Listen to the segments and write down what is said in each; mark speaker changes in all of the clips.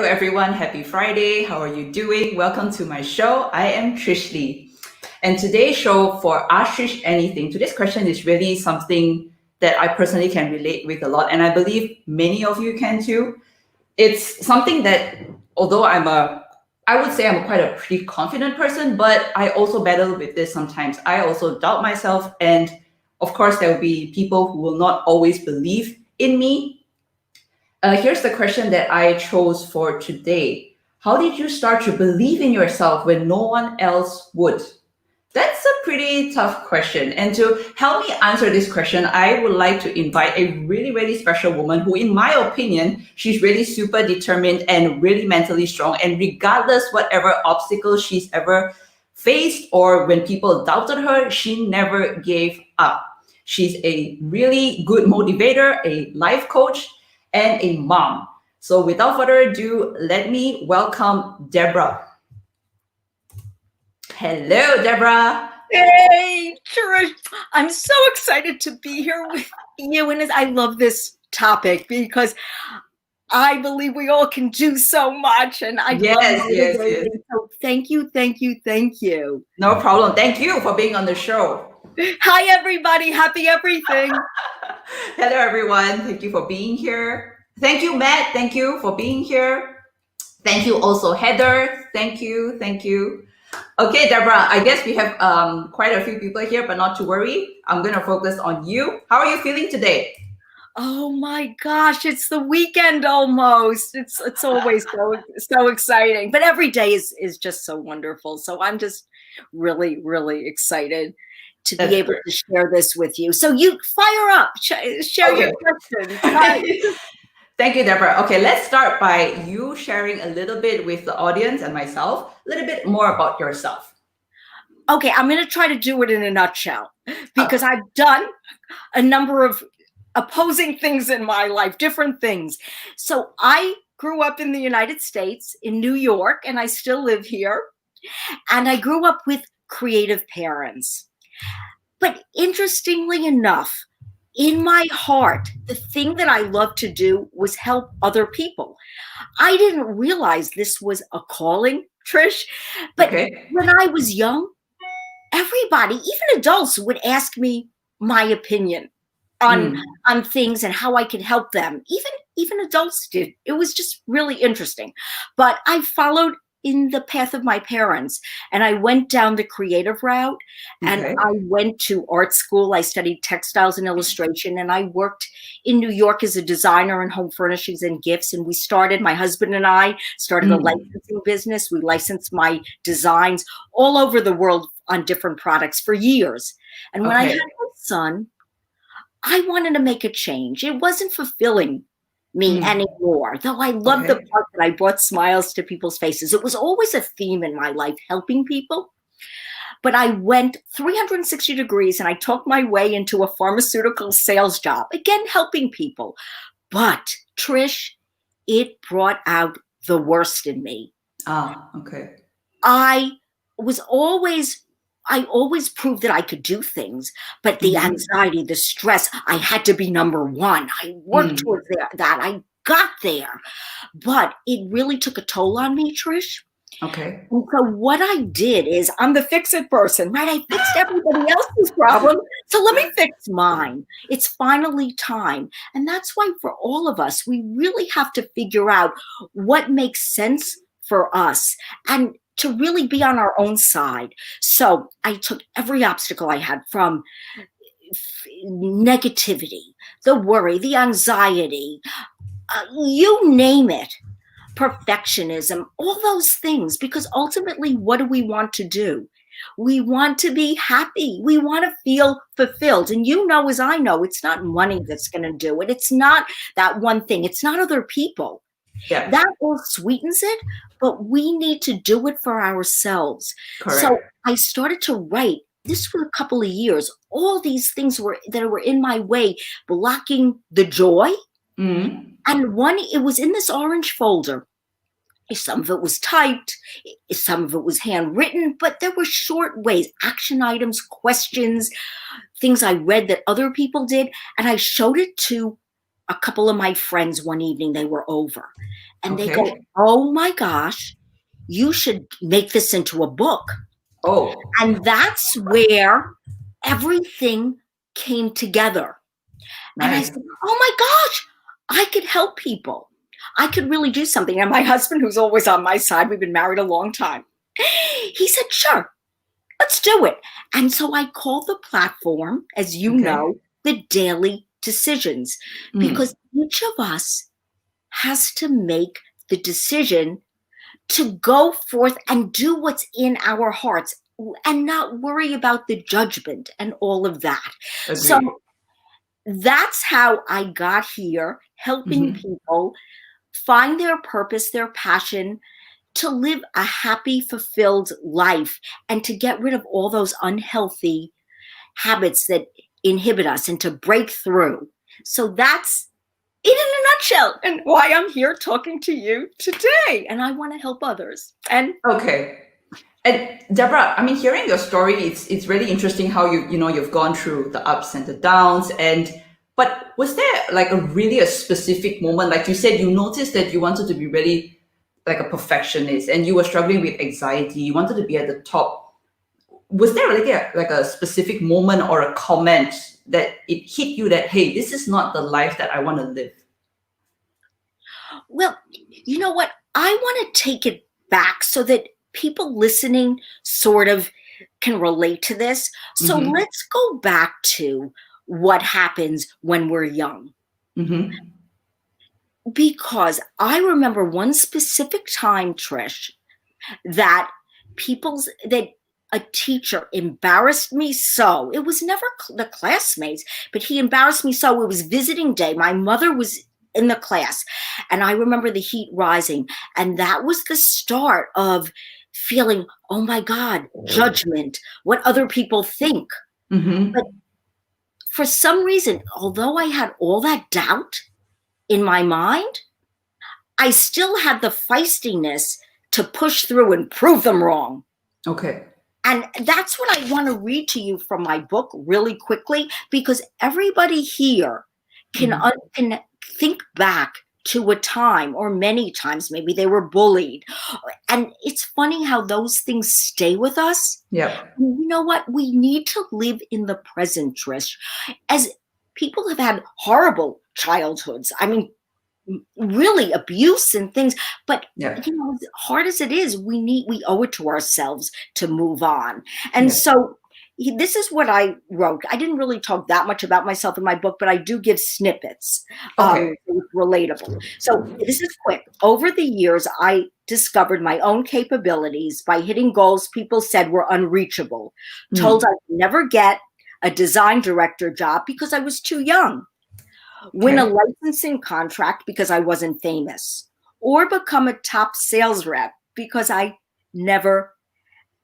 Speaker 1: everyone. Happy Friday. How are you doing? Welcome to my show. I am Trish Lee. And today's show for Ask Trish Anything, today's question is really something that I personally can relate with a lot. And I believe many of you can too. It's something that, although I would say I'm quite a pretty confident person, but I also battle with this sometimes. I also doubt myself. And of course, there will be people who will not always believe in me. Here's the question that I chose for today. How did you start to believe in yourself when no one else would? That's a pretty tough question. And to help me answer this question, I would like to invite a really, really special woman who, in my opinion, she's really super determined and really mentally strong. And regardless whatever obstacles she's ever faced or when people doubted her, she never gave up. She's a really good motivator, a life coach, and a mom. So without further ado, let me welcome Deborah. Hello, Deborah.
Speaker 2: Hey, Trish. I'm so excited to be here with you. And I love this topic because I believe we all can do so much. And I
Speaker 1: Yes.
Speaker 2: So thank you.
Speaker 1: No problem. Thank you for being on the show.
Speaker 2: Hi, everybody. Happy everything.
Speaker 1: Hello, everyone. Thank you for being here. Thank you, Matt. Thank you for being here. Thank you also, Heather. Thank you. Okay, Deborah, I guess we have quite a few people here, but not to worry. I'm going to focus on you. How are you feeling today?
Speaker 2: Oh my gosh, it's the weekend almost. It's always so exciting. But every day is just so wonderful. So I'm just really, really excited to be able to share this with you. So you fire up, share your questions.
Speaker 1: Thank you, Deborah. Okay, let's start by you sharing a little bit with the audience and myself, a little bit more about yourself.
Speaker 2: Okay, I'm going to try to do it in a nutshell because I've done a number of opposing things in my life, different things. So I grew up in the United States, in New York, and I still live here. And I grew up with creative parents. But interestingly enough, in my heart, the thing that I loved to do was help other people. I didn't realize this was a calling, Trish, but when I was young, everybody, even adults, would ask me my opinion on things and how I could help them. Even adults did. It was just really interesting. But I followed in the path of my parents, and I went down the creative route, and I went to art school. I studied textiles and illustration, and I worked in New York as a designer in home furnishings and gifts. And my husband and I started a licensing business. We licensed my designs all over the world on different products for years. And when I had my son, I wanted to make a change. It wasn't fulfilling me anymore, though I loved the part that I brought smiles to people's faces. It was always a theme in my life, helping people. But I went 360 degrees and I talked my way into a pharmaceutical sales job, again, helping people. But Trish, it brought out the worst in me. I always proved that I could do things, but the anxiety, the stress, I had to be number one. I worked towards that. I got there, but it really took a toll on me, Trish.
Speaker 1: Okay.
Speaker 2: And so what I did is, I'm the fix-it person, right? I fixed everybody else's problem, so let me fix mine. It's finally time. And that's why for all of us, we really have to figure out what makes sense for us and to really be on our own side. So I took every obstacle I had, from negativity, the worry, the anxiety, you name it, perfectionism, all those things, because ultimately, what do we want to do? We want to be happy. We want to feel fulfilled. And you know, as I know, it's not money that's going to do it. It's not that one thing. It's not other people.
Speaker 1: Yeah.
Speaker 2: That all sweetens it, but we need to do it for ourselves.
Speaker 1: Correct.
Speaker 2: So I started to write this for a couple of years. All these things that were in my way, blocking the joy. And it was in this orange folder. Some of it was typed, some of it was handwritten, but there were short ways, action items, questions, things I read that other people did. And I showed it to a couple of my friends one evening. They were over. And they
Speaker 1: Okay.
Speaker 2: go, oh my gosh, you should make this into a book.
Speaker 1: Oh,
Speaker 2: And that's where everything came together. And I
Speaker 1: nice.
Speaker 2: said, oh my gosh, I could help people. I could really do something. And my husband, who's always on my side, we've been married a long time, he said, sure, let's do it. And so I called the platform, as you
Speaker 1: Okay.
Speaker 2: know, the Daily Decisions, because each of us has to make the decision to go forth and do what's in our hearts and not worry about the judgment and all of that.
Speaker 1: Agreed.
Speaker 2: So that's how I got here, helping people find their purpose, their passion, to live a happy, fulfilled life, and to get rid of all those unhealthy habits that inhibit us and to break through. So that's it in a nutshell, and why I'm here talking to you today. And I want to help others. And
Speaker 1: okay. And Deborah, I mean, hearing your story, it's really interesting how you've gone through the ups and the downs. But was there like a specific moment, like you said, you noticed that you wanted to be really like a perfectionist, and you were struggling with anxiety. You wanted to be at the top. Was there like a specific moment or a comment that it hit you that, hey, this is not the life that I want to live?
Speaker 2: well, you know what? I want to take it back so that people listening sort of can relate to this. So let's go back to what happens when we're young. Because I remember one specific time, Trish, that a teacher embarrassed me so. It was never the classmates, but he embarrassed me so. It was visiting day. My mother was in the class, and I remember the heat rising, and that was the start of feeling, oh my God, judgment, what other people think. But for some reason, although I had all that doubt in my mind, I still had the feistiness to push through and prove them wrong.
Speaker 1: Okay.
Speaker 2: And that's what I want to read to you from my book really quickly, because everybody here can think back to a time, or many times maybe they were bullied. And it's funny how those things stay with us.
Speaker 1: Yeah.
Speaker 2: You know what? We need to live in the present, Trish. As people have had horrible childhoods. I mean, really abuse and things, but as hard as it is, we owe it to ourselves to move on. And so this is what I wrote. I didn't really talk that much about myself in my book, but I do give snippets. Relatable. So this is quick. Over the years, I discovered my own capabilities by hitting goals people said were unreachable. Told I'd never get a design director job because I was too young. Win a licensing contract because I wasn't famous, or become a top sales rep because I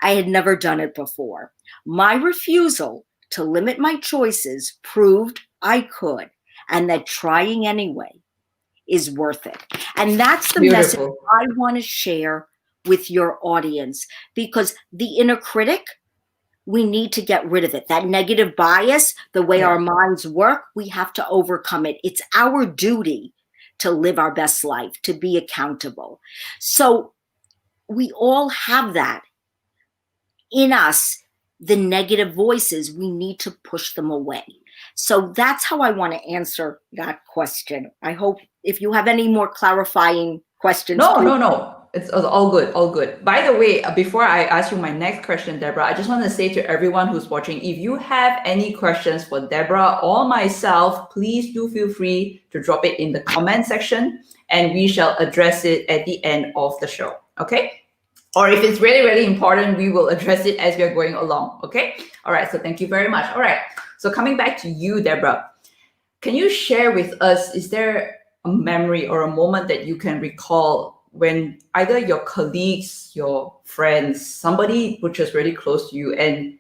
Speaker 2: had never done it before. My refusal to limit my choices proved I could, and that trying anyway is worth it. And that's the message I want to share with your audience, because the inner critic, we need to get rid of it. That negative bias, the way our minds work, we have to overcome it. It's our duty to live our best life, to be accountable. So we all have that in us. The negative voices, we need to push them away. So that's how I want to answer that question. I hope if you have any more clarifying questions.
Speaker 1: No. It's all good, all good. By the way, before I ask you my next question, Deborah, I just want to say to everyone who's watching, if you have any questions for Deborah or myself, please do feel free to drop it in the comment section, and we shall address it at the end of the show, okay? Or if it's really, really important, we will address it as we are going along, okay? All right, so thank you very much. All right, so coming back to you, Deborah, can you share with us, is there a memory or a moment that you can recall when either your colleagues, your friends, somebody which was really close to you, and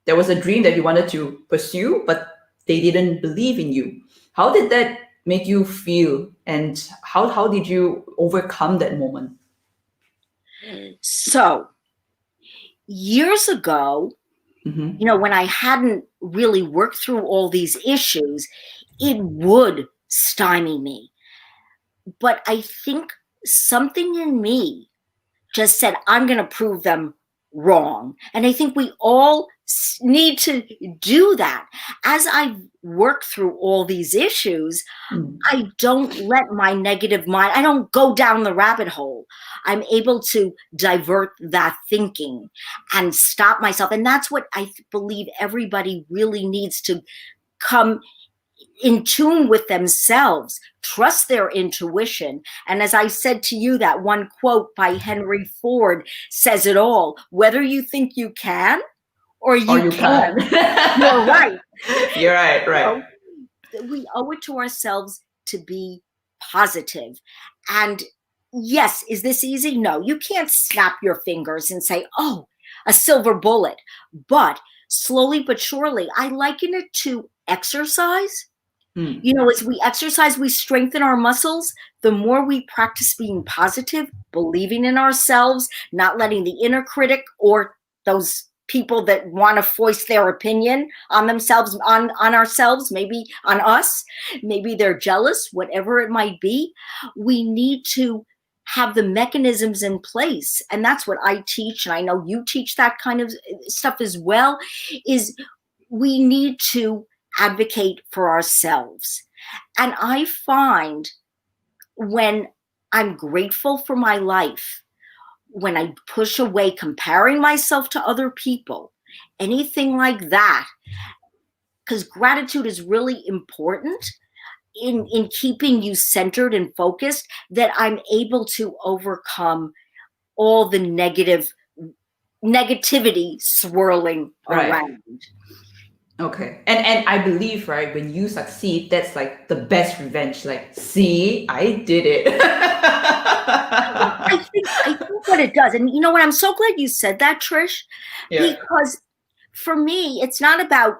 Speaker 1: there was a dream that you wanted to pursue, but they didn't believe in you? How did that make you feel, and how did you overcome that moment?
Speaker 2: So years ago, when I hadn't really worked through all these issues, it would stymie me. But I think something in me just said, I'm going to prove them wrong. And I think we all need to do that. As I work through all these issues, I don't let my negative mind, I don't go down the rabbit hole. I'm able to divert that thinking and stop myself. And that's what I believe everybody really needs to come in tune with themselves, trust their intuition. And as I said to you, that one quote by Henry Ford says it all. Whether you think you can or you can't. You're right.
Speaker 1: You're right, right.
Speaker 2: So we owe it to ourselves to be positive. And yes, is this easy? No, you can't snap your fingers and say, oh, a silver bullet. But slowly but surely, I liken it to exercise. You know, as we exercise, we strengthen our muscles. The more we practice being positive, believing in ourselves, not letting the inner critic or those people that want to voice their opinion on themselves, on ourselves, maybe on us, maybe they're jealous, whatever it might be. We need to have the mechanisms in place. And that's what I teach. And I know you teach that kind of stuff as well, is we need to advocate for ourselves. And I find when I'm grateful for my life, when I push away comparing myself to other people, anything like that, because gratitude is really important in keeping you centered and focused, that I'm able to overcome all the negativity swirling around.
Speaker 1: Okay. And I believe, right, when you succeed, that's like the best revenge. Like, see, I did it.
Speaker 2: I think what it does, and you know what, I'm so glad you said that, Trish, because for me, it's not about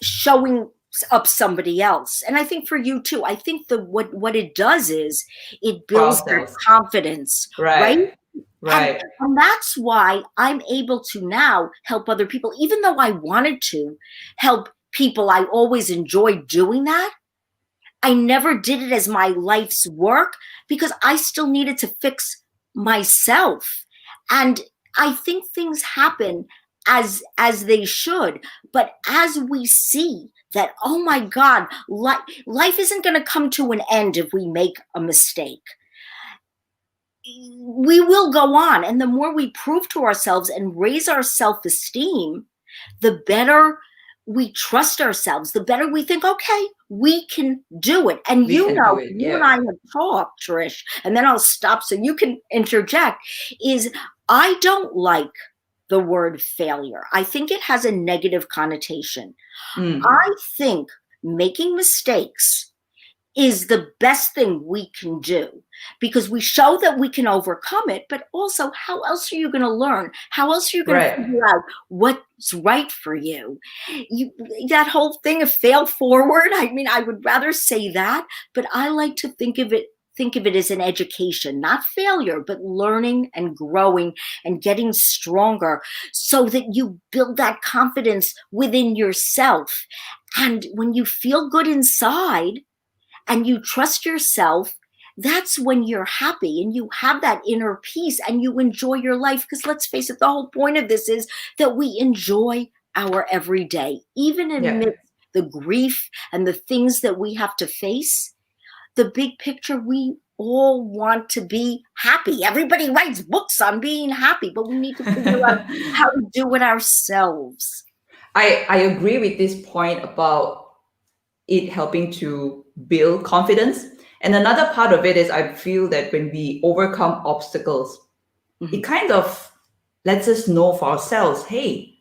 Speaker 2: showing up somebody else. And I think for you too, I think what it does is it builds their confidence, right?
Speaker 1: Right.
Speaker 2: And that's why I'm able to now help other people. Even though I wanted to help people, I always enjoyed doing that. I never did it as my life's work because I still needed to fix myself. And I think things happen as they should. But as we see that, oh my God, life isn't going to come to an end if we make a mistake. We will go on. And the more we prove to ourselves and raise our self-esteem, the better we trust ourselves, the better we think, okay, we can do it. And you and I have talked, Trish, and then I'll stop so you can interject, is I don't like the word failure. I think it has a negative connotation. I think making mistakes is the best thing we can do because we show that we can overcome it, but also how else are you going to learn? How else are you going to figure out what's right for you? That whole thing of fail forward, I mean, I would rather say that, but I like to think of it as an education, not failure, but learning and growing and getting stronger so that you build that confidence within yourself. And when you feel good inside, and you trust yourself, that's when you're happy and you have that inner peace and you enjoy your life. Because let's face it, the whole point of this is that we enjoy our everyday, even amidst the grief and the things that we have to face. The big picture, we all want to be happy. Everybody writes books on being happy, but we need to figure out how to do it ourselves.
Speaker 1: I agree with this point about it helping to build confidence. And another part of it is I feel that when we overcome obstacles, it kind of lets us know for ourselves, hey,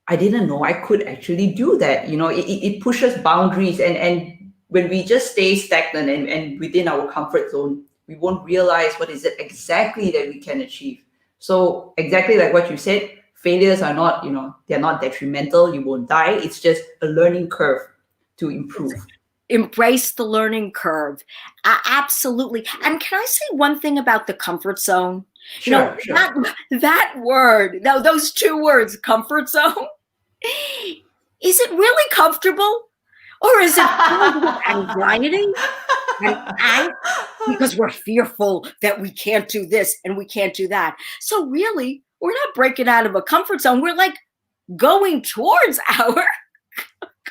Speaker 1: I didn't know I could actually do that. You know, it pushes boundaries. And when we just stay stagnant and within our comfort zone, we won't realize what is it exactly that we can achieve. So exactly like what you said, failures are not, you know, they're not detrimental. You won't die. It's just a learning curve to improve.
Speaker 2: Embrace the learning curve. Absolutely. And can I say one thing about the comfort zone?
Speaker 1: Sure.
Speaker 2: That word, those two words, comfort zone, is it really comfortable? Or is it filled with anxiety and angst because we're fearful that we can't do this and we can't do that? So really, we're not breaking out of a comfort zone. We're like going towards our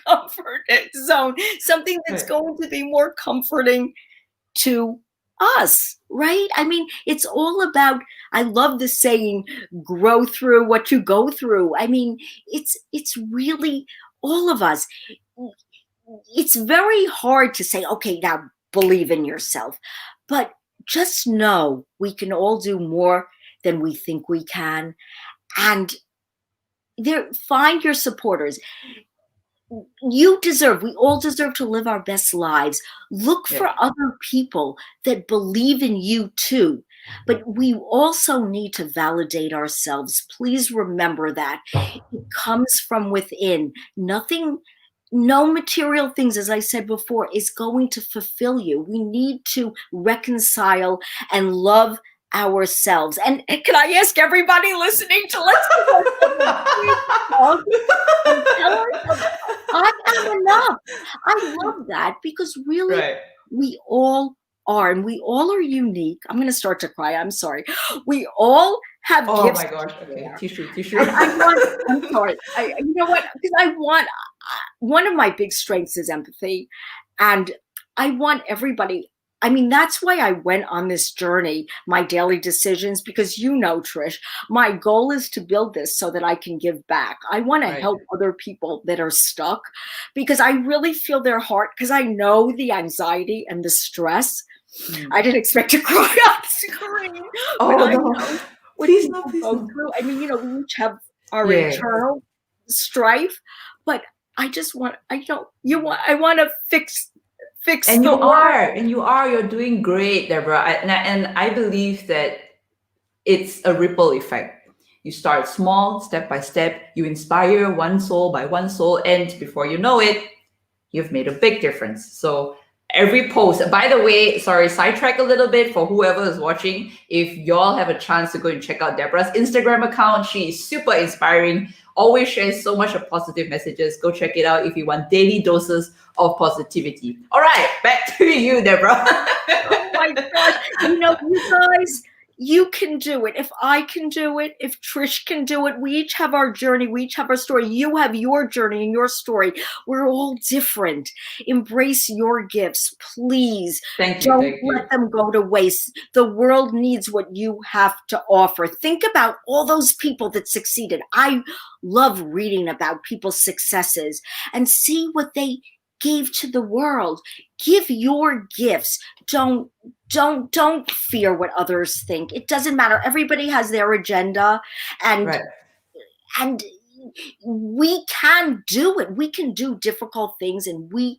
Speaker 2: comfort zone, something that's
Speaker 1: Right.
Speaker 2: going to be more comforting to us, right? I mean, it's all about, I love the saying, grow through what you go through. I mean, it's really all of us. It's very hard to say, okay, now believe in yourself. But just know we can all do more than we think we can. And there, find your supporters. We all deserve to live our best lives. Look for
Speaker 1: Yeah.
Speaker 2: other people that believe in you too. But we also need to validate ourselves. Please remember that it comes from within. Nothing, no material things, as I said before, is going to fulfill you. We need to reconcile and love ourselves. And can I ask everybody listening to let's give ourselves a big hug and tell ourselves, I am enough. I love that because really
Speaker 1: Right.
Speaker 2: we all are, and we all are unique. I'm going to start to cry. I'm sorry. We all have
Speaker 1: Oh
Speaker 2: gifts
Speaker 1: my
Speaker 2: to
Speaker 1: gosh. Okay.
Speaker 2: share.
Speaker 1: Tissue, tissue.
Speaker 2: And I'm sorry. You know what? Because one of my big strengths is empathy. And I want everybody, I mean, that's why I went on this journey, my daily decisions, because you know, Trish, my goal is to build this so that I can give back. I want to
Speaker 1: Right.
Speaker 2: help other people that are stuck because I really feel their heart, because I know the anxiety and the stress. I didn't expect to cry on screen,
Speaker 1: Oh
Speaker 2: but I
Speaker 1: no.
Speaker 2: know what
Speaker 1: Please no,
Speaker 2: people
Speaker 1: please
Speaker 2: go
Speaker 1: no.
Speaker 2: through. I mean, we each have our
Speaker 1: Yeah.
Speaker 2: internal strife, but I just want, I want to fix
Speaker 1: And
Speaker 2: the
Speaker 1: you
Speaker 2: world.
Speaker 1: are, you're doing great, Deborah. And I believe that it's a ripple effect. You start small, step by step, you inspire one soul by one soul, and before you know it, you've made a big difference. So every post, by the way, sorry, sidetrack a little bit for whoever is watching. If y'all have a chance to go and check out Deborah's Instagram account, she is super inspiring, always shares so much of positive messages. Go check it out if you want daily doses of positivity. All right, back to you, Deborah.
Speaker 2: Oh my gosh. You guys, you can do it. If I can do it, if Trish can do it, we each have our journey. We each have our story. You have your journey and your story. We're all different. Embrace your gifts, please.
Speaker 1: Thank you,
Speaker 2: Don't
Speaker 1: thank you.
Speaker 2: let them go to waste. The world needs what you have to offer. Think about all those people that succeeded. I love reading about people's successes and see what they gave to the world. Give your gifts. Don't fear what others think. It doesn't matter. Everybody has their agenda, and
Speaker 1: Right.
Speaker 2: and we can do it. We can do difficult things, and we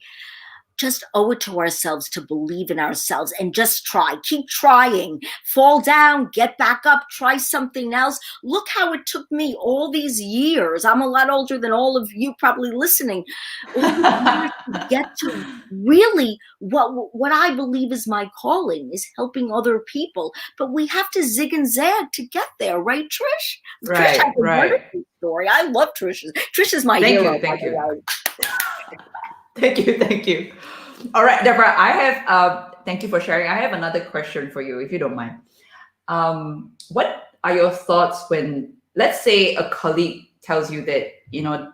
Speaker 2: just owe it to ourselves to believe in ourselves and just try. Keep trying. Fall down, get back up, try something else. Look how it took me all these years. I'm a lot older than all of you probably listening. All these years to get to really what I believe is my calling, is helping other people. But we have to zig and zag to get there, right, Trish? Trish has
Speaker 1: Right,
Speaker 2: a
Speaker 1: right.
Speaker 2: wonderful story. I love Trish's. Trish is my
Speaker 1: Thank
Speaker 2: hero,
Speaker 1: you,
Speaker 2: by
Speaker 1: thank
Speaker 2: the
Speaker 1: you.
Speaker 2: way.
Speaker 1: Thank you, thank you. All right, Deborah, I have, thank you for sharing. I have another question for you, if you don't mind. What are your thoughts when, let's say, a colleague tells you that,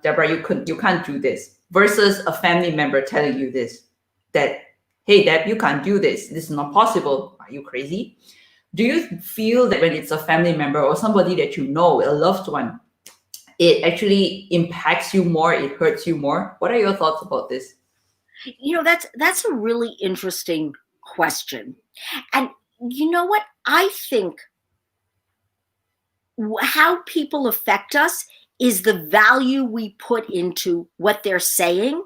Speaker 1: Deborah, you can't do this, versus a family member telling you this, that, hey, Deb, you can't do this. This is not possible. Are you crazy? Do you feel that when it's a family member or somebody that you know, a loved one, it actually impacts you more, it hurts you more? What are your thoughts about this?
Speaker 2: That's a really interesting question. And you know what? I think how people affect us is the value we put into what they're saying.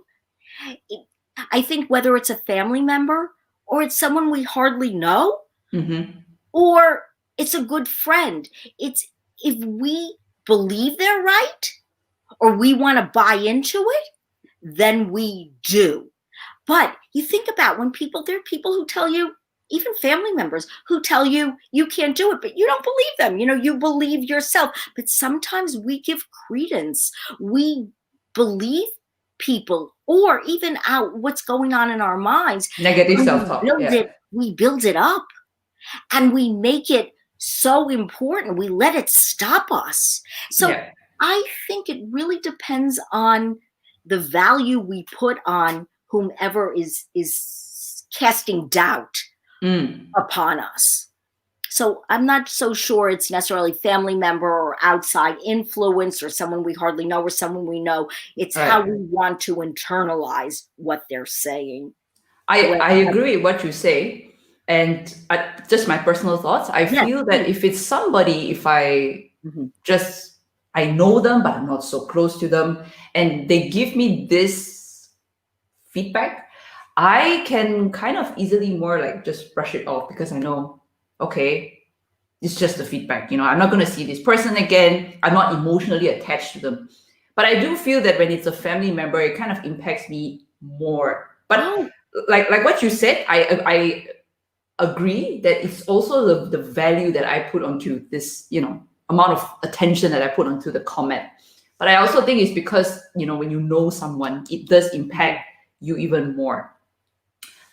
Speaker 2: I think whether it's a family member or it's someone we hardly know,
Speaker 1: Mm-hmm.
Speaker 2: or it's a good friend, it's if we believe they're right or we want to buy into it, then we do. But you think about there are people who tell you, even family members who tell you you can't do it, but you don't believe them. You believe yourself. But sometimes we give credence. We believe people or even out what's going on in our minds,
Speaker 1: Negative
Speaker 2: when
Speaker 1: self-talk. Yeah.
Speaker 2: we build it up and we make it so important. We let it stop us. So
Speaker 1: Yeah.
Speaker 2: I think it really depends on the value we put on whomever is casting doubt upon us. So I'm not so sure it's necessarily family member or outside influence or someone we hardly know or someone we know. It's how we want to internalize what they're saying.
Speaker 1: I agree with what you say. And just my personal thoughts, I feel that if it's somebody, if I I know them, but I'm not so close to them, and they give me this feedback, I can kind of easily more like just brush it off because I know, okay, it's just the feedback. I'm not going to see this person again. I'm not emotionally attached to them. But I do feel that when it's a family member, it kind of impacts me more. But like what you said, I agree that it's also the value that I put onto this, amount of attention that I put onto the comment. But I also think it's because, when you know someone, it does impact you even more.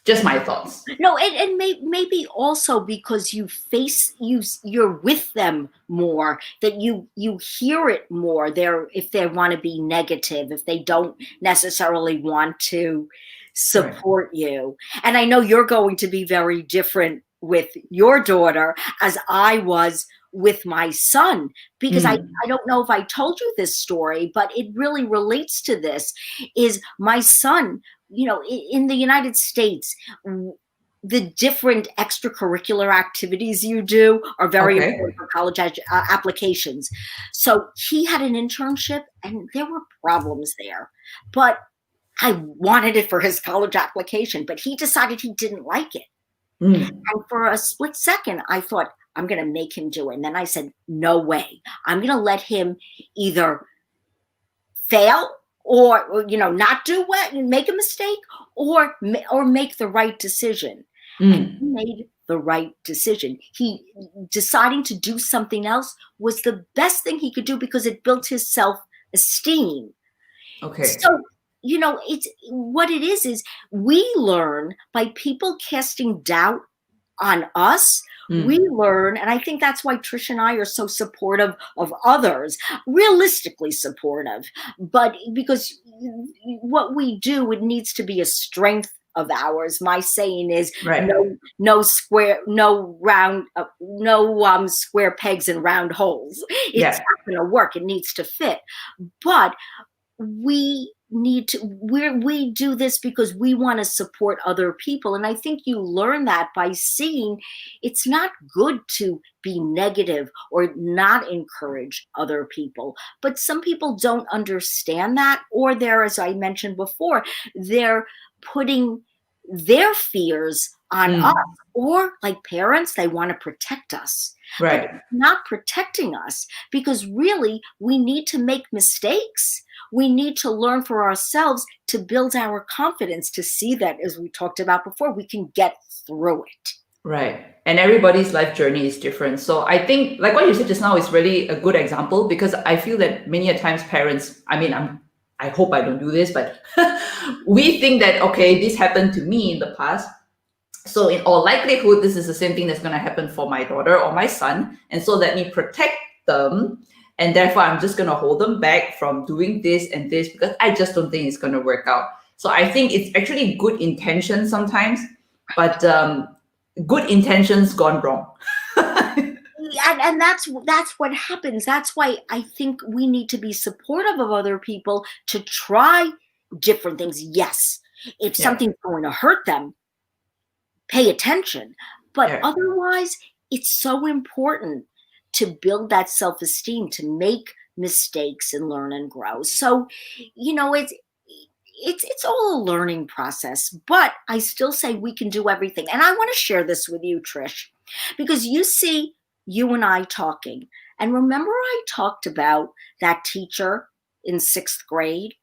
Speaker 1: Just my thoughts.
Speaker 2: No, and maybe also because you're with them more, that you hear it more. If they want to be negative, if they don't necessarily want to support you. And I know you're going to be very different with your daughter as I was with my son, because I don't know if I told you this story, but it really relates to this. Is my son, in the United States, the different extracurricular activities you do are very important for college applications. So he had an internship and there were problems there, but I wanted it for his college application, but he decided he didn't like it. And for a split second, I thought, I'm going to make him do it. And then I said, no way. I'm going to let him either fail or not do what and make a mistake or make the right decision. And he made the right decision. He deciding to do something else was the best thing he could do because it built his self-esteem. So it's what it is we learn by people casting doubt on us. We learn, and I think that's why Trish and I are so supportive of others, realistically supportive, but because what we do, it needs to be a strength of ours. My saying is no square pegs and round holes. It's not going to work. It needs to fit. But we do this because we want to support other people. And I think you learn that by seeing it's not good to be negative or not encourage other people. But some people don't understand that, or they're, as I mentioned before, they're putting their fears on us, or like parents, they want to protect us. But not protecting us, because really we need to make mistakes. We need to learn for ourselves to build our confidence, to see that, as we talked about before, we can get through it.
Speaker 1: Right. And everybody's life journey is different. So I think, like what you said just now, is really a good example, because I feel that many a times parents, I hope I don't do this, but we think that, okay, this happened to me in the past. So in all likelihood, this is the same thing that's going to happen for my daughter or my son. And so let me protect them. And therefore, I'm just going to hold them back from doing this and this, because I just don't think it's going to work out. So I think it's actually good intention sometimes, but good intentions gone wrong.
Speaker 2: And that's what happens. That's why I think we need to be supportive of other people to try different things. Yes, if something's going to hurt them, pay attention. But otherwise, it's so important to build that self-esteem, to make mistakes and learn and grow. So, it's all a learning process, but I still say we can do everything. And I want to share this with you, Trish, because you see you and I talking. And remember, I talked about that teacher in 6th grade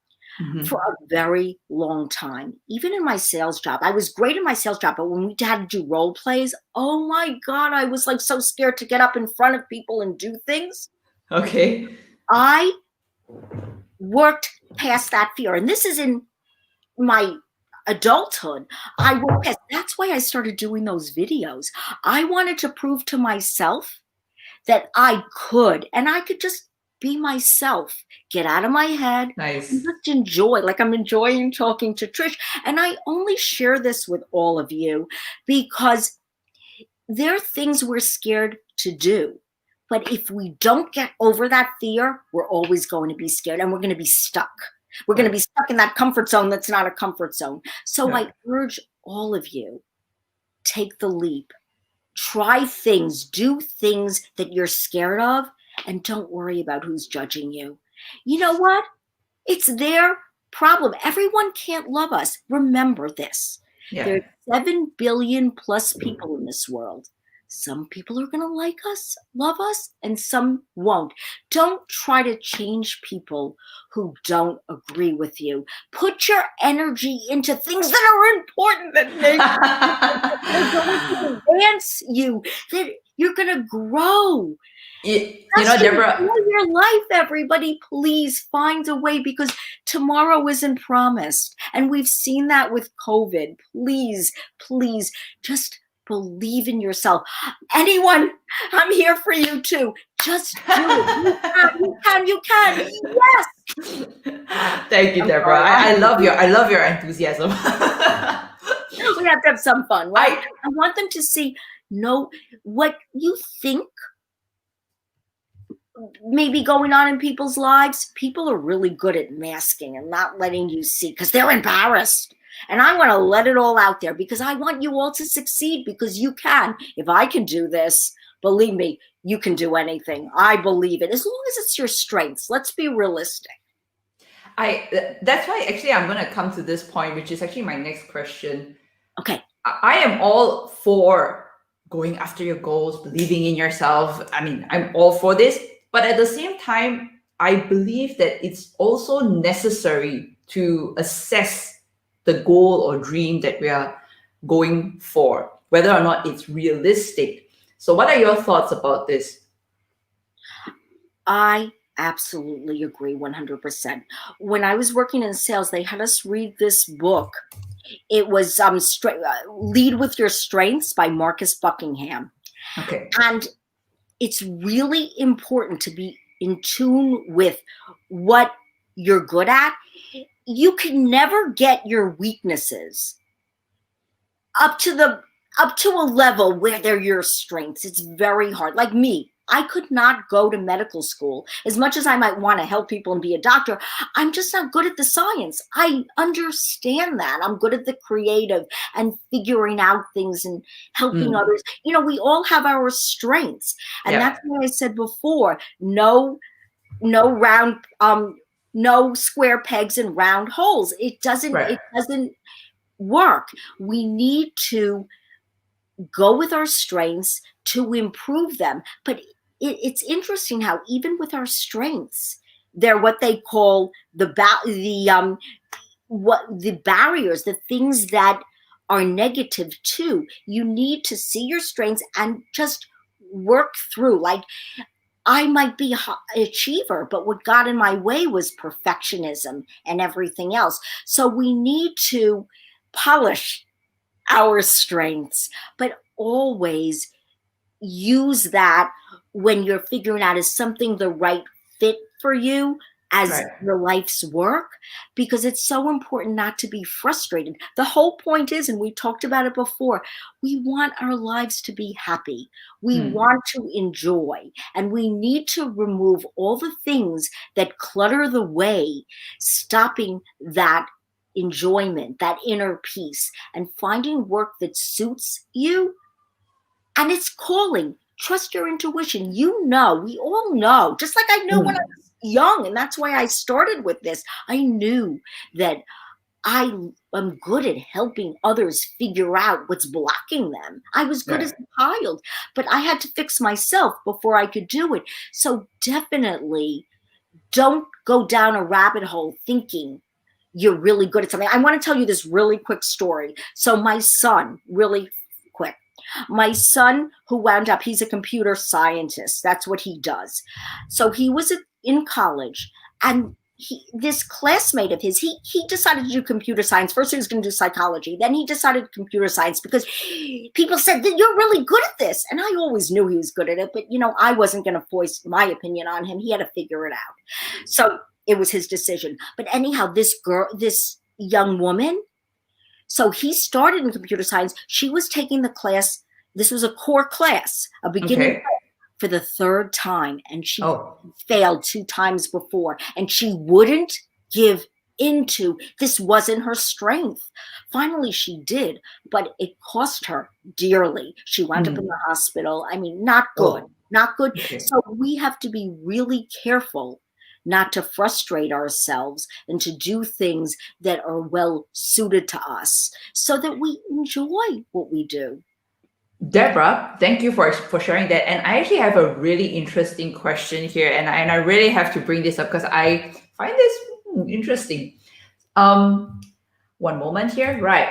Speaker 2: for a very long time. Even in my sales job, I was great in my sales job, but when we had to do role plays, oh my God, I was like so scared to get up in front of people and do things.
Speaker 1: Okay.
Speaker 2: I worked past that fear. And this is in my adulthood. I worked past. That's why I started doing those videos. I wanted to prove to myself that I could, and I could just be myself, get out of my head, and
Speaker 1: Nice.
Speaker 2: just enjoy, like I'm enjoying talking to Trish. And I only share this with all of you because there are things we're scared to do. But if we don't get over that fear, we're always going to be scared and we're going to be stuck. We're going to be stuck in that comfort zone that's not a comfort zone. So I urge all of you, take the leap. Try things, do things that you're scared of, and don't worry about who's judging you. You know what? It's their problem. Everyone can't love us. Remember this.
Speaker 1: Yeah.
Speaker 2: There are 7 billion plus people in this world. Some people are going to like us, love us, and some won't. Don't try to change people who don't agree with you. Put your energy into things that are important, that make advance you, that you're going to grow.
Speaker 1: Deborah,
Speaker 2: enjoy your life, everybody. Please find a way, because tomorrow isn't promised. And we've seen that with COVID. Please, please, just believe in yourself. Anyone, I'm here for you too. Just do it. You can. Yes.
Speaker 1: Thank you, Deborah. I love your enthusiasm.
Speaker 2: We have to have some fun, right? I want them to see, know what you think may be going on in people's lives. People are really good at masking and not letting you see because they're embarrassed. And I want to let it all out there because I want you all to succeed, because you can. If I can do this, believe me, you can do anything. I believe it, as long as it's your strengths. Let's be realistic.
Speaker 1: That's why actually I'm going to come to this point, which is actually my next question.
Speaker 2: Okay.
Speaker 1: I am all for going after your goals, believing in yourself. I mean, I'm all for this. But at the same time, I believe that it's also necessary to assess the goal or dream that we are going for, whether or not it's realistic. So what are your thoughts about this?
Speaker 2: I absolutely agree 100%. When I was working in sales, they had us read this book. It was Lead with Your Strengths by Marcus Buckingham.
Speaker 1: Okay.
Speaker 2: And it's really important to be in tune with what you're good at. You can never get your weaknesses up to a level where they're your strengths. It's very hard. Like me, I could not go to medical school. As much as I might want to help people and be a doctor, I'm just not good at the science. I understand that. I'm good at the creative and figuring out things and helping others. We all have our strengths. And that's what I said before. No round, no square pegs and round holes. It doesn't work. We need to go with our strengths to improve them. But it's interesting how even with our strengths, they're what they call the barriers, the things that are negative too. You need to see your strengths and just work through. Like, I might be an achiever, but what got in my way was perfectionism and everything else. So we need to polish our strengths, but always use that when you're figuring out, is something the right fit for you as your life's work, because it's so important not to be frustrated. The whole point is, and we talked about it before, we want our lives to be happy. We want to enjoy, and we need to remove all the things that clutter the way, stopping that enjoyment, that inner peace, and finding work that suits you. And it's calling. Trust your intuition. We all know, just like I knew when I was young, and that's why I started with this. I knew that I am good at helping others figure out what's blocking them. I was good as a child, but I had to fix myself before I could do it. So definitely don't go down a rabbit hole thinking you're really good at something. I want to tell you this really quick story. So my son, really quick. My son, who wound up, he's a computer scientist. That's what he does. So he was in college, and this classmate of his, he decided to do computer science. First he was going to do psychology. Then he decided computer science because people said that you're really good at this. And I always knew he was good at it, but I wasn't going to voice my opinion on him. He had to figure it out. So it was his decision. But anyhow, this young woman, so he started in computer science. She was taking the class. This was a core class, a beginning class, for the third time, and she failed 2 times before, and she wouldn't give into. This wasn't her strength. Finally she did, but it cost her dearly. She wound up in the hospital. I mean, not good. Okay. So we have to be really careful not to frustrate ourselves and to do things that are well suited to us so that we enjoy what we do.
Speaker 1: Deborah, thank you for sharing that. And I actually have a really interesting question here, and I really have to bring this up because I find this interesting. One moment here. Right.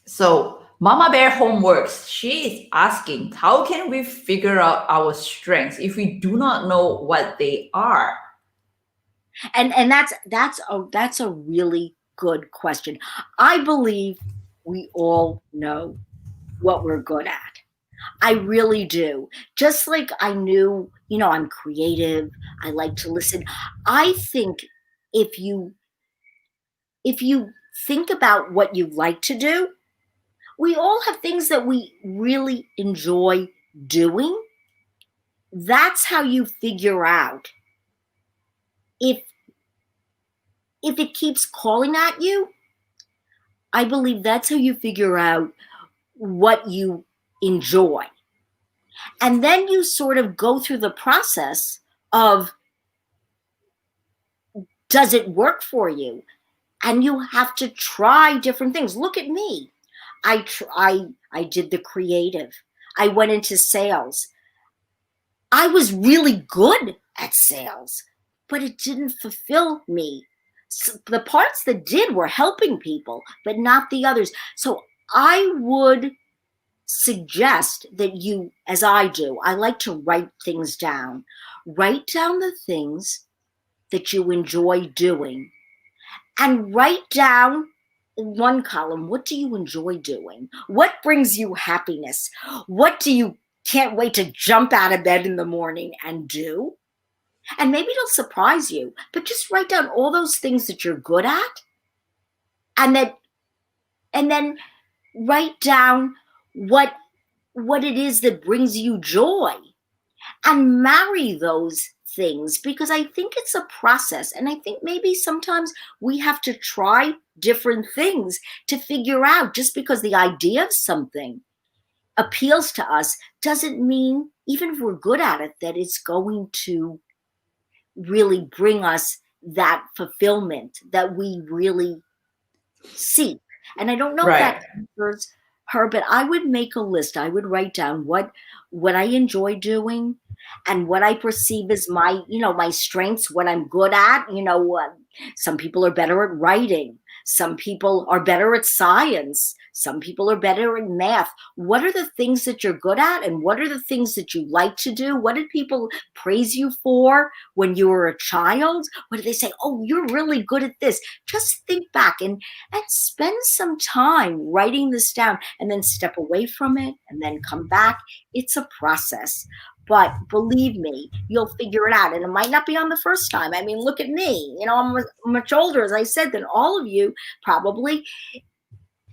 Speaker 1: So Mama Bear Homeworks, she is asking, how can we figure out our strengths if we do not know what they are?
Speaker 2: And that's a really good question. I believe we all know what we're good at. I really do. Just like I knew, I'm creative. I like to listen. I think if you think about what you like to do, we all have things that we really enjoy doing. That's how you figure out if it keeps calling at you. I believe that's how you figure out what you enjoy. And then you sort of go through the process of, does it work for you? And you have to try different things. Look at me. I did the creative. I went into sales. I was really good at sales, but it didn't fulfill me. So the parts that did were helping people, but not the others. So I would suggest that you, as I do, I like to write things down. Write down the things that you enjoy doing, and write down in one column, what do you enjoy doing? What brings you happiness? What do you can't wait to jump out of bed in the morning and do? And maybe it'll surprise you, but just write down all those things that you're good at, and then write down what it is that brings you joy, and marry those things, because I think it's a process. And I think maybe sometimes we have to try different things to figure out, just because the idea of something appeals to us doesn't mean, even if we're good at it, that it's going to really bring us that fulfillment that we really seek. And I don't know if that answers her, but I would make a list. I would write down what I enjoy doing and what I perceive as my, my strengths, what I'm good at. Some people are better at writing. Some people are better at science. Some people are better at math. What are the things that you're good at, and what are the things that you like to do? What did people praise you for when you were a child? What did they say? Oh, you're really good at this. Just think back and spend some time writing this down, and then step away from it and then come back. It's a process. But believe me, you'll figure it out. And it might not be on the first time. I mean, look at me. I'm much older, as I said, than all of you probably.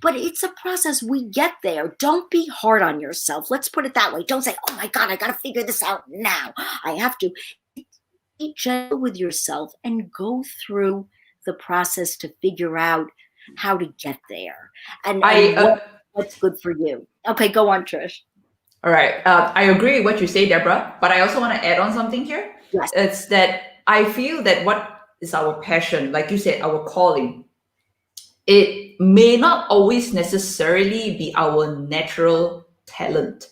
Speaker 2: But it's a process. We get there. Don't be hard on yourself. Let's put it that way. Don't say, oh my God, I got to figure this out now. I have to. Be gentle with yourself and go through the process to figure out how to get there and what's good for you. Okay, go on, Trish.
Speaker 1: All right. I agree with what you say, Deborah, but I also want to add on something here.
Speaker 2: Yes.
Speaker 1: It's that I feel that what is our passion, like you said, our calling, it may not always necessarily be our natural talent.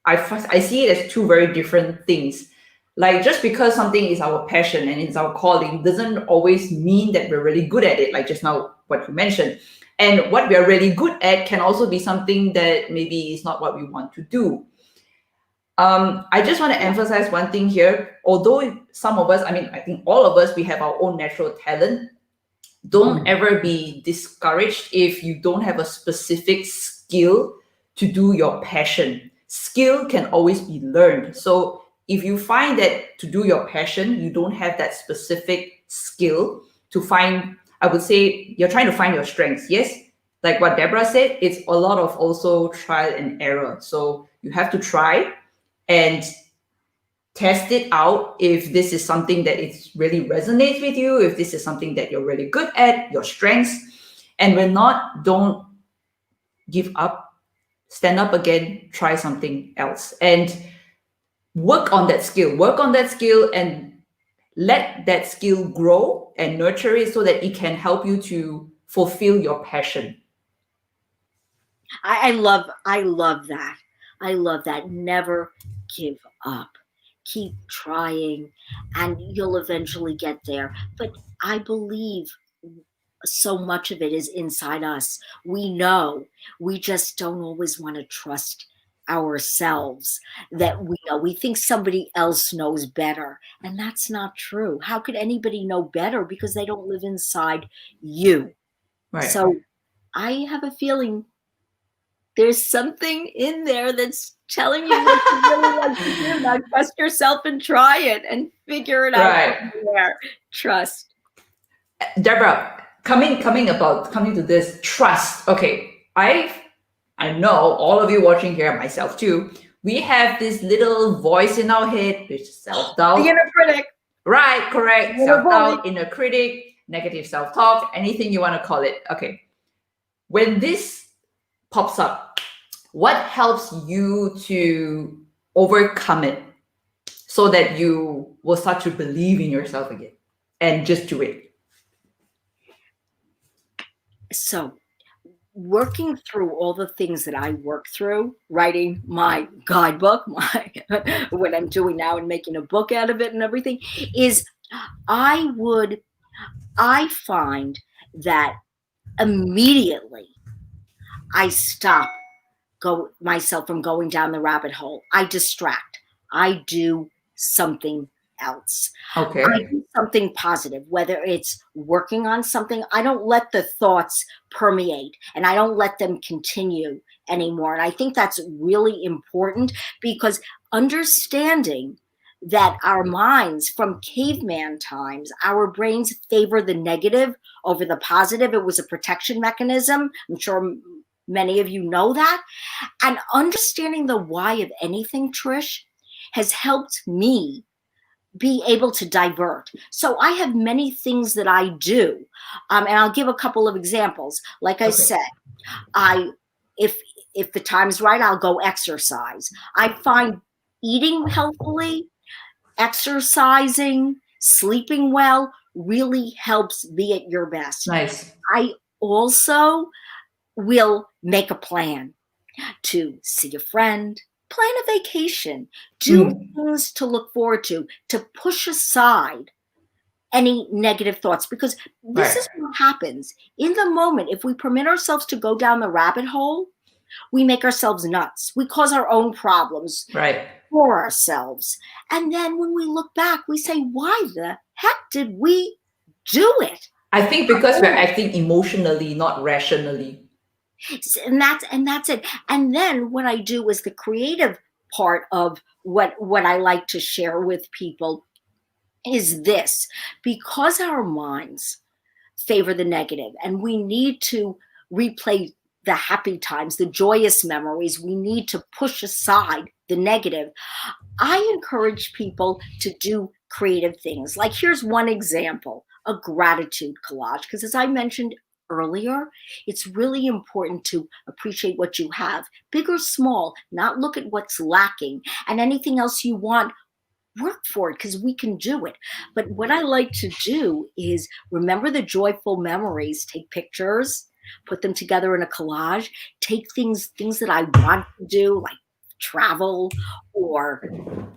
Speaker 1: I see it as two very different things. Like, just because something is our passion and it's our calling doesn't always mean that we're really good at it, like just now what you mentioned. And what we are really good at can also be something that maybe is not what we want to do. I just want to emphasize one thing here. Although some of us, I mean, I think all of us, we have our own natural talent. Don't ever be discouraged if you don't have a specific skill to do your passion. Skill can always be learned. So if you find that to do your passion, you don't have that specific skill to find, I would say you're trying to find your strengths. Yes, like what Deborah said, it's a lot of also trial and error. So you have to try and test it out if this is something that it really resonates with you, if this is something that you're really good at, your strengths. And when not, don't give up, stand up again, try something else, and work on that skill, and let that skill grow and nurture it so that it can help you to fulfill your passion.
Speaker 2: I love that. I love that. Never give up. Keep trying and you'll eventually get there. But I believe so much of it is inside us. We know, we just don't always want to trust ourselves that we know. We think somebody else knows better, and that's not true. How could anybody know better because they don't live inside you?
Speaker 1: Right.
Speaker 2: So I have a feeling there's something in there that's telling you what you really want to do. Now trust yourself and try it and figure it out
Speaker 1: Right.
Speaker 2: from there. Trust.
Speaker 1: Deborah, coming to this trust. Okay, I know all of you watching here, myself too. We have this little voice in our head, which is self-doubt.
Speaker 2: The inner critic.
Speaker 1: Right, correct.
Speaker 2: Inner
Speaker 1: Self-doubt, inner critic, negative self-talk, anything you want to call it. Okay. When this pops up, what helps you to overcome it so that you will start to believe in yourself again and just do it?
Speaker 2: So working through all the things that I work through, writing my guidebook, what I'm doing now and making a book out of it and everything, is I find that immediately I stop myself from going down the rabbit hole. I distract. I do something else.
Speaker 1: Okay.
Speaker 2: I do something positive, whether it's working on something. I don't let the thoughts permeate and I don't let them continue anymore. And I think that's really important because understanding that our minds from caveman times, our brains favor the negative over the positive. It was a protection mechanism. I'm sure many of you know that. And understanding the why of anything, Trish, has helped me be able to divert. So I have many things that I do. And I'll give a couple of examples. Like I said, if the time's right, I'll go exercise. I find eating healthfully, exercising, sleeping well really helps be at your best.
Speaker 1: Nice.
Speaker 2: I also will make a plan to see a friend, plan a vacation, do things to look forward to push aside any negative thoughts, because this is what happens in the moment. If we permit ourselves to go down the rabbit hole, we make ourselves nuts. We cause our own problems for ourselves. And then when we look back, we say, why the heck did we do it?
Speaker 1: I think because we're acting emotionally, not rationally.
Speaker 2: And that's it. And then what I do is the creative part of what I like to share with people is this: because our minds favor the negative and we need to replay the happy times, the joyous memories, we need to push aside the negative. I encourage people to do creative things. Like here's one example, a gratitude collage, because as I mentioned earlier, it's really important to appreciate what you have, big or small, not look at what's lacking, and anything else you want, work for it because we can do it. But what I like to do is remember the joyful memories, take pictures, put them together in a collage, take things that I want to do, like travel, or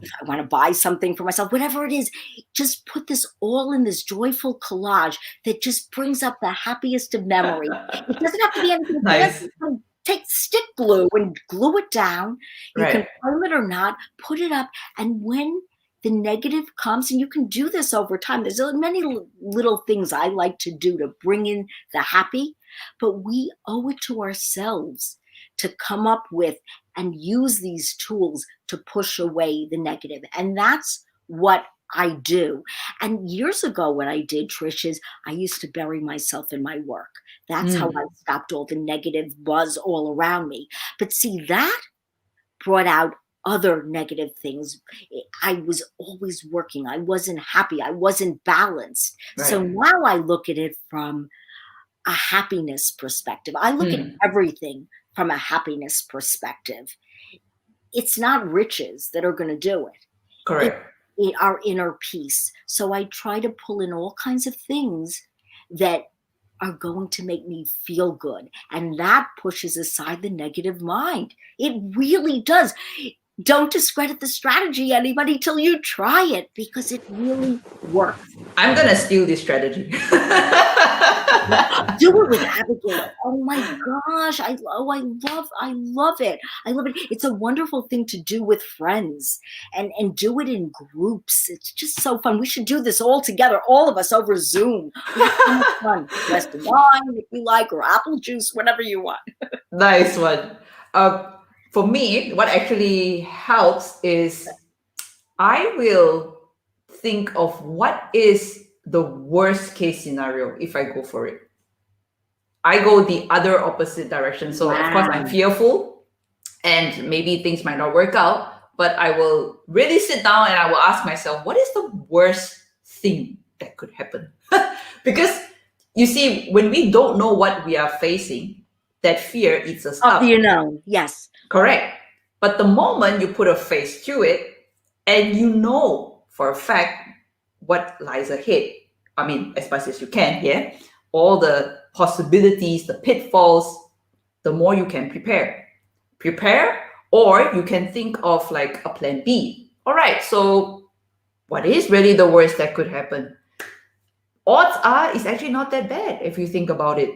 Speaker 2: if I want to buy something for myself, whatever it is, just put this all in this joyful collage that just brings up the happiest of memories. It doesn't have to be anything fancy, take stick glue and glue it down. You can
Speaker 1: Right.
Speaker 2: frame it or not, put it up. And when the negative comes, and you can do this over time, there's many little things I like to do to bring in the happy, but we owe it to ourselves to come up with and use these tools to push away the negative. And that's what I do. And years ago, what I did, Trish, is I used to bury myself in my work. That's how I stopped all the negative buzz all around me. But see, that brought out other negative things. I was always working. I wasn't happy. I wasn't balanced.
Speaker 1: Right.
Speaker 2: So now I look at it from a happiness perspective. I look at everything from a happiness perspective. It's not riches that are going to do it.
Speaker 1: Correct.
Speaker 2: Our inner peace. So I try to pull in all kinds of things that are going to make me feel good. And that pushes aside the negative mind. It really does. Don't discredit the strategy, anybody, till you try it, because it really works.
Speaker 1: I'm going to steal this strategy.
Speaker 2: Do it with Abigail. Oh my gosh. I love it. I love it. It's a wonderful thing to do with friends and do it in groups. It's just so fun. We should do this all together, all of us over Zoom. We have so much fun. Glass of wine if you like, or apple juice, whatever you want.
Speaker 1: Nice one. For me, what actually helps is I will think of what is the worst case scenario if I go for it. I go the other opposite direction. So of course I'm fearful and maybe things might not work out, but I will really sit down and I will ask myself, what is the worst thing that could happen? Because you see, when we don't know what we are facing, that fear eats us up.
Speaker 2: You know, yes.
Speaker 1: Correct. But the moment you put a face to it and you know for a fact what lies ahead, I mean, as much as you can, yeah, all the possibilities, the pitfalls, the more you can prepare. Or you can think of like a plan B. All right, so what is really the worst that could happen? Odds are it's actually not that bad if you think about it.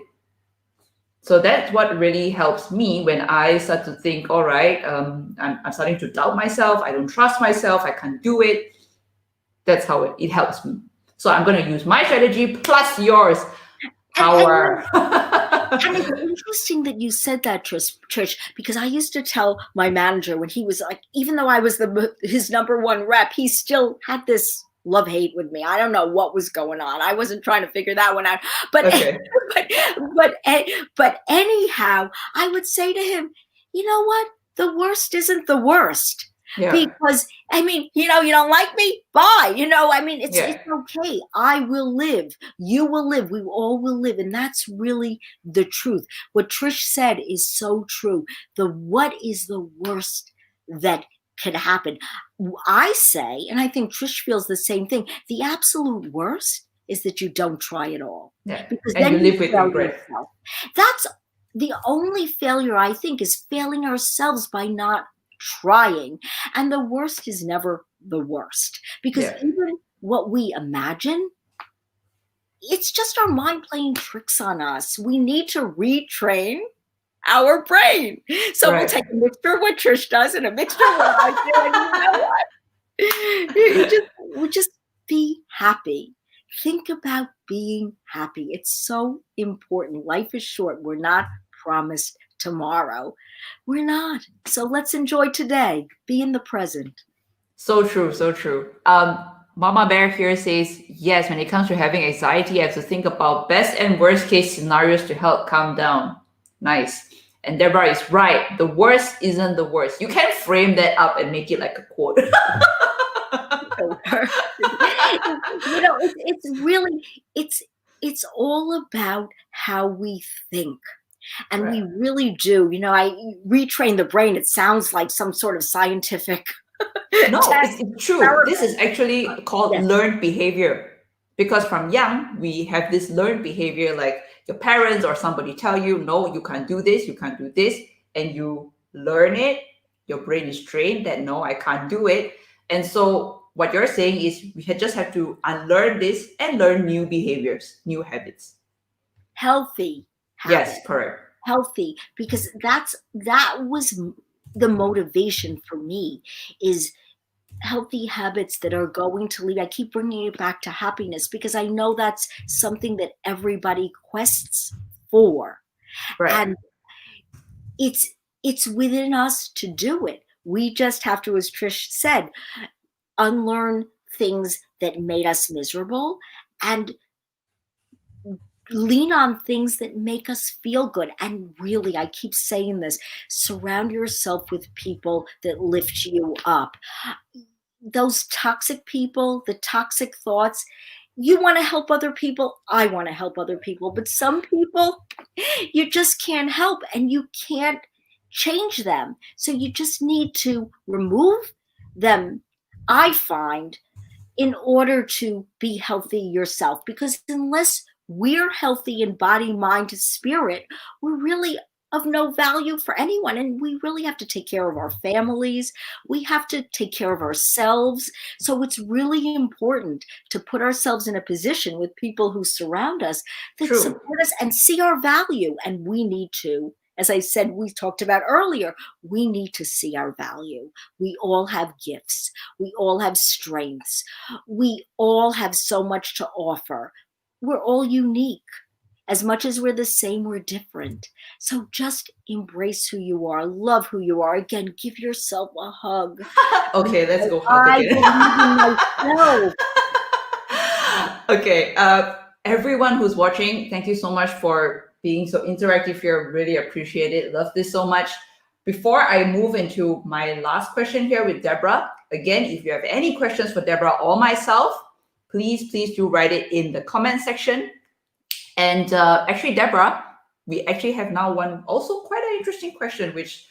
Speaker 1: So that's what really helps me when I start to think, all right, I'm starting to doubt myself. I don't trust myself. I can't do it. That's how it helps me. So I'm going to use my strategy plus yours. Power.
Speaker 2: And it's interesting that you said that, Trish, because I used to tell my manager when he was like, even though I was his number one rep, he still had this love-hate with me. I don't know what was going on. I wasn't trying to figure that one out. But
Speaker 1: Okay.
Speaker 2: but anyhow, I would say to him, you know what? The worst isn't the worst. Yeah. Because, I mean, you don't like me? Bye. I mean, it's okay. I will live. You will live. We all will live. And that's really the truth. What Trish said is so true. What is the worst that could happen? I say, and I think Trish feels the same thing, the absolute worst is that you don't try at all.
Speaker 1: Yeah.
Speaker 2: Because
Speaker 1: and
Speaker 2: then
Speaker 1: you live with regret.
Speaker 2: That's the only failure, I think, is failing ourselves by not trying. And the worst is never the worst, because even what we imagine, it's just our mind playing tricks on us. We need to retrain our brain. So we'll take a mixture of what Trish does and a mixture of what I do, and you know what? We'll just be happy. Think about being happy. It's so important. Life is short. We're not promised tomorrow. We're not. So let's enjoy today. Be in the present.
Speaker 1: So true. So true. Mama Bear here says, yes, when it comes to having anxiety, you have to think about best and worst case scenarios to help calm down. Nice. And Deborah is right. The worst isn't the worst. You can frame that up and make it like a quote.
Speaker 2: It's really, it's all about how we think. And we really do. I retrain the brain. It sounds like some sort of scientific
Speaker 1: No, it's true. This is actually called learned behavior. Because from young, we have this learned behavior, like your parents or somebody tell you, no, you can't do this, you can't do this. And you learn it. Your brain is trained that, no, I can't do it. And so what you're saying is we just have to unlearn this and learn new behaviors, new habits.
Speaker 2: Healthy habits.
Speaker 1: Yes, correct.
Speaker 2: healthy, because that was the motivation for me, is healthy habits that are going to lead. I keep bringing it back to happiness because I know that's something that everybody quests for.
Speaker 1: Right.
Speaker 2: And it's within us to do it. We just have to, as Trish said, unlearn things that made us miserable and lean on things that make us feel good. And really, I keep saying this, surround yourself with people that lift you up. Those toxic people, the toxic thoughts, you want to help other people, I want to help other people, but some people you just can't help, and you can't change them. So you just need to remove them, I find, in order to be healthy yourself. Because unless we're healthy in body, mind, and spirit, we're really of no value for anyone. And we really have to take care of our families. We have to take care of ourselves. So it's really important to put ourselves in a position with people who surround us that
Speaker 1: True.
Speaker 2: support us and see our value. And we need to, as I said, we talked about earlier, we need to see our value. We all have gifts. We all have strengths. We all have so much to offer. We're all unique. As much as we're the same, we're different. So just embrace who you are, love who you are. Again, give yourself a hug.
Speaker 1: Okay, let's go hug
Speaker 2: I
Speaker 1: again.
Speaker 2: believe in myself.
Speaker 1: Okay, everyone who's watching, thank you so much for being so interactive here. Really appreciate it. Love this so much. Before I move into my last question here with Deborah, again, if you have any questions for Deborah or myself, please do write it in the comment section. And actually, Deborah, we actually have now one also quite an interesting question, which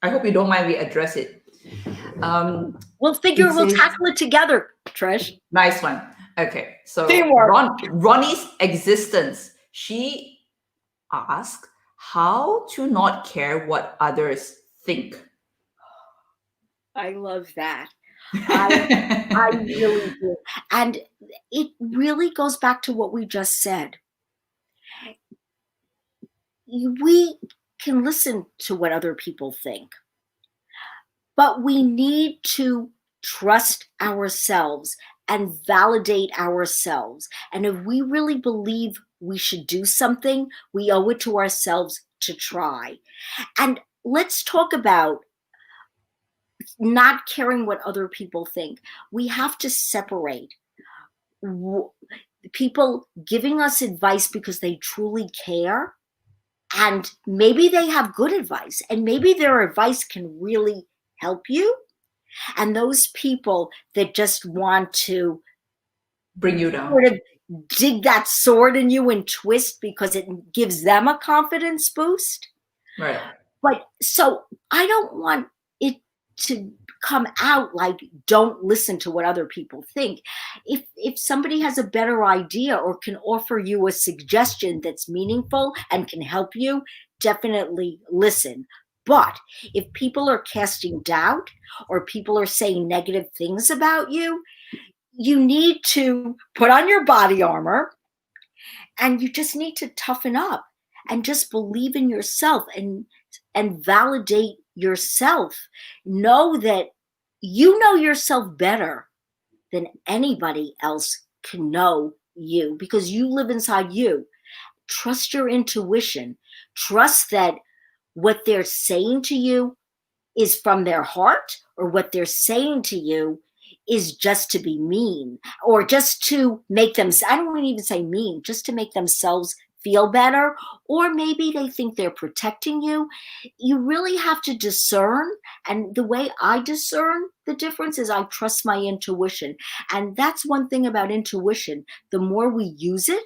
Speaker 1: I hope you don't mind we address it.
Speaker 2: We'll tackle it together, Trish.
Speaker 1: Nice one. Okay, so
Speaker 2: Teamwork.
Speaker 1: Ronnie's existence. She asked how to not care what others think.
Speaker 2: I love that. I really do. And it really goes back to what we just said. We can listen to what other people think, but we need to trust ourselves and validate ourselves. And if we really believe we should do something, we owe it to ourselves to try. And let's talk about not caring what other people think. We have to separate people giving us advice because they truly care, and maybe they have good advice, and maybe their advice can really help you, and those people that just want to
Speaker 1: bring you down,
Speaker 2: sort of dig that sword in you and twist because it gives them a confidence boost.
Speaker 1: Right.
Speaker 2: But so I don't want it to come out like, don't listen to what other people think. If somebody has a better idea or can offer you a suggestion that's meaningful and can help you, definitely listen. But if people are casting doubt or people are saying negative things about you, you need to put on your body armor and you just need to toughen up and just believe in yourself and validate yourself. Know that you know yourself better than anybody else can know you because you live inside you. Trust your intuition. Trust that what they're saying to you is from their heart, or what they're saying to you is just to be mean, or just to make them, I don't want to even say mean, just to make themselves feel better, or maybe they think they're protecting you. You really have to discern. And the way I discern the difference is I trust my intuition. And that's one thing about intuition. The more we use it,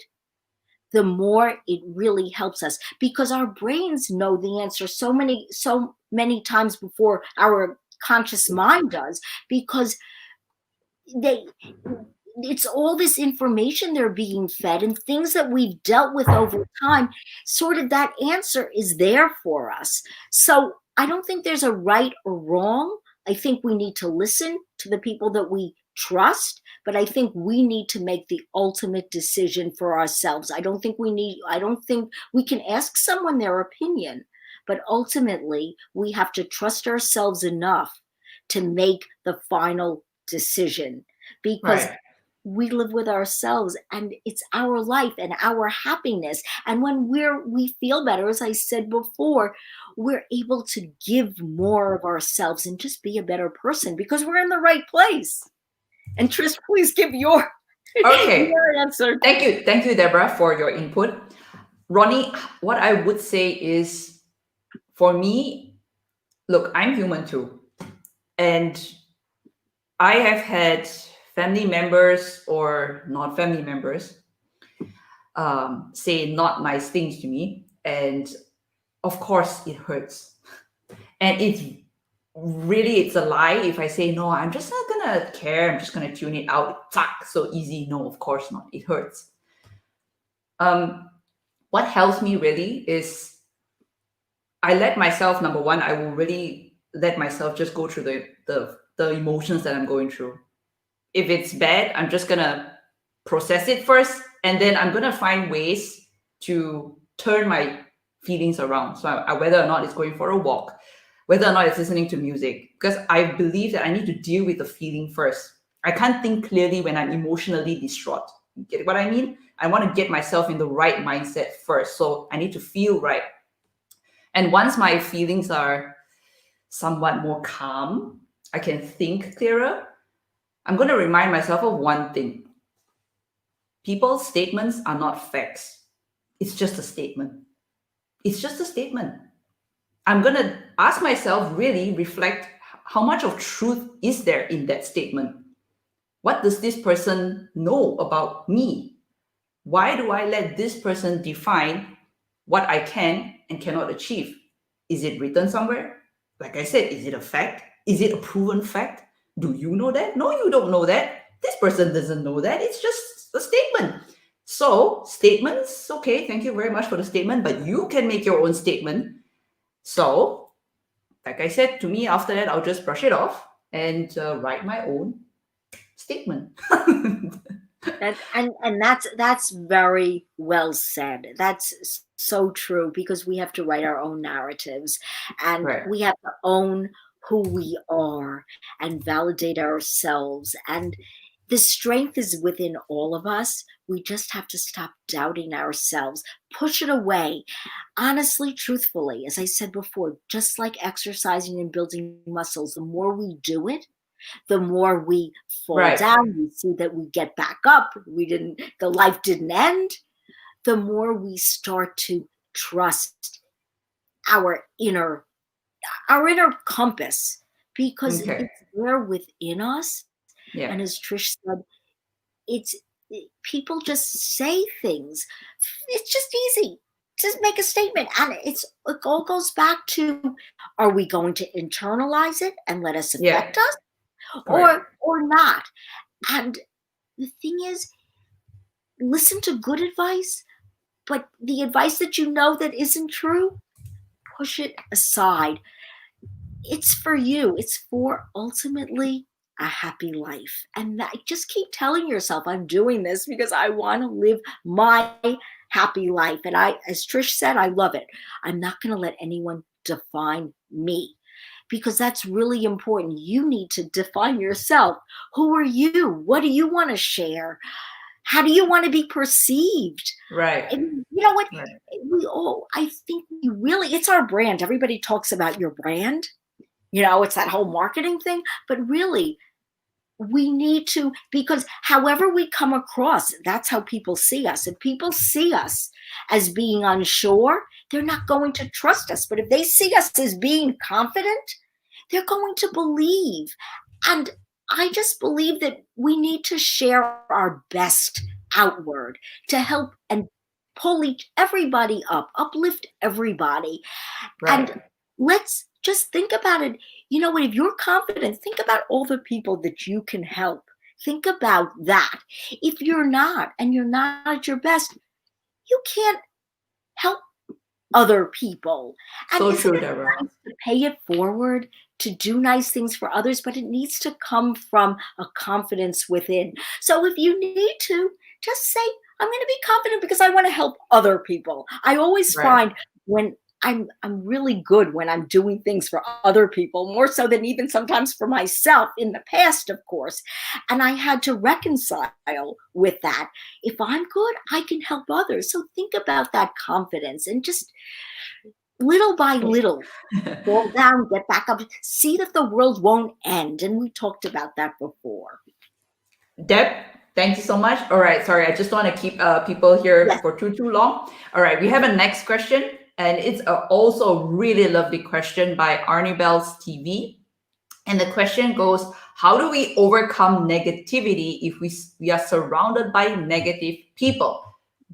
Speaker 2: the more it really helps us, because our brains know the answer so many times before our conscious mind does, because it's all this information they're being fed and things that we've dealt with over time. Sort of that answer is there for us. So I don't think there's a right or wrong. I think we need to listen to the people that we trust, but I think we need to make the ultimate decision for ourselves. I don't think we can ask someone their opinion, but ultimately we have to trust ourselves enough to make the final decision, because
Speaker 1: Right.
Speaker 2: we live with ourselves and it's our life and our happiness. And when we feel better, as I said before, we're able to give more of ourselves and just be a better person because we're in the right place. And Trish, please give your
Speaker 1: Okay.
Speaker 2: your answer.
Speaker 1: Thank you, Deborah, for your input. Ronnie, what I would say is, for me, look, I'm human too. And I have had family members or not family members say not nice things to me. And of course, it hurts. And it's a lie if I say, no, I'm just not going to care. I'm just going to tune it out. Fuck, so easy. No, of course not. It hurts. What helps me really is I let myself, number one, I will really let myself just go through the emotions that I'm going through. If it's bad, I'm just gonna process it first, and then I'm gonna find ways to turn my feelings around. So whether or not it's going for a walk, whether or not it's listening to music, because I believe that I need to deal with the feeling first. I can't think clearly when I'm emotionally distraught. You get what I mean? I want to get myself in the right mindset first. So I need to feel right. And once my feelings are somewhat more calm, I can think clearer. I'm going to remind myself of one thing: people's statements are not facts. It's just a statement. It's just a statement. I'm going to ask myself, really reflect, how much of truth is there in that statement? What does this person know about me? Why do I let this person define what I can and cannot achieve? Is it written somewhere? Like I said, is it a fact? Is it a proven fact? Do you know that? No, you don't know that. This person doesn't know that. It's just a statement. So, statements, okay, thank you very much for the statement, but you can make your own statement. So, like I said, to me, after that, I'll just brush it off and write my own statement.
Speaker 2: That's very well said. That's so true, because we have to write our own narratives and
Speaker 1: Right.
Speaker 2: we have to own who we are and validate ourselves. And the strength is within all of us. We just have to stop doubting ourselves, push it away. Honestly, truthfully, as I said before, just like exercising and building muscles, the more we do it, the more we fall
Speaker 1: Right.
Speaker 2: down, we see that we get back up, the life didn't end, the more we start to trust our inner compass, because
Speaker 1: Okay.
Speaker 2: it's there within us. And
Speaker 1: Yeah.
Speaker 2: as Trish said, it's people just say things. It's just easy. Just make a statement. And it all goes back to, are we going to internalize it and let us
Speaker 1: Yeah.
Speaker 2: affect us,
Speaker 1: Right.
Speaker 2: or not? And the thing is, listen to good advice, but the advice that you know that isn't true, push it aside. It's for you. It's for ultimately a happy life. And that, just keep telling yourself, I'm doing this because I want to live my happy life. And as Trish said, I love it. I'm not going to let anyone define me, because that's really important. You need to define yourself. Who are you? What do you want to share? How do you want to be perceived?
Speaker 1: Right.
Speaker 2: And you know what?
Speaker 1: Right.
Speaker 2: I think it's our brand. Everybody talks about your brand. It's that whole marketing thing. But really, we need to, because however we come across, that's how people see us. If people see us as being unsure, they're not going to trust us. But if they see us as being confident, they're going to believe. And I just believe that we need to share our best outward to help and pull everybody up, uplift everybody.
Speaker 1: Right.
Speaker 2: And let's just think about it. You know what? If you're confident, think about all the people that you can help. Think about that. If you're not, and you're not at your best, you can't help other people. And
Speaker 1: So
Speaker 2: isn't
Speaker 1: true,
Speaker 2: it
Speaker 1: Deborah.
Speaker 2: nice to pay it forward? to do nice things for others, but it needs to come from a confidence within. So if you need to, just say, I'm going to be confident because I want to help other people. I always
Speaker 1: Right.
Speaker 2: find when I'm really good when I'm doing things for other people, more so than even sometimes for myself in the past, of course. And I had to reconcile with that. If I'm good, I can help others. So think about that confidence and just little by little fall down, get back up, see that the world won't end. And we talked about that before.
Speaker 1: Deb, thank you so much. All right, sorry, I just don't want to keep people here
Speaker 2: Yes.
Speaker 1: for too long. All right, we have a next question, and it's also a really lovely question by Arnie Bell's TV. And the question goes, how do we overcome negativity if we are surrounded by negative people?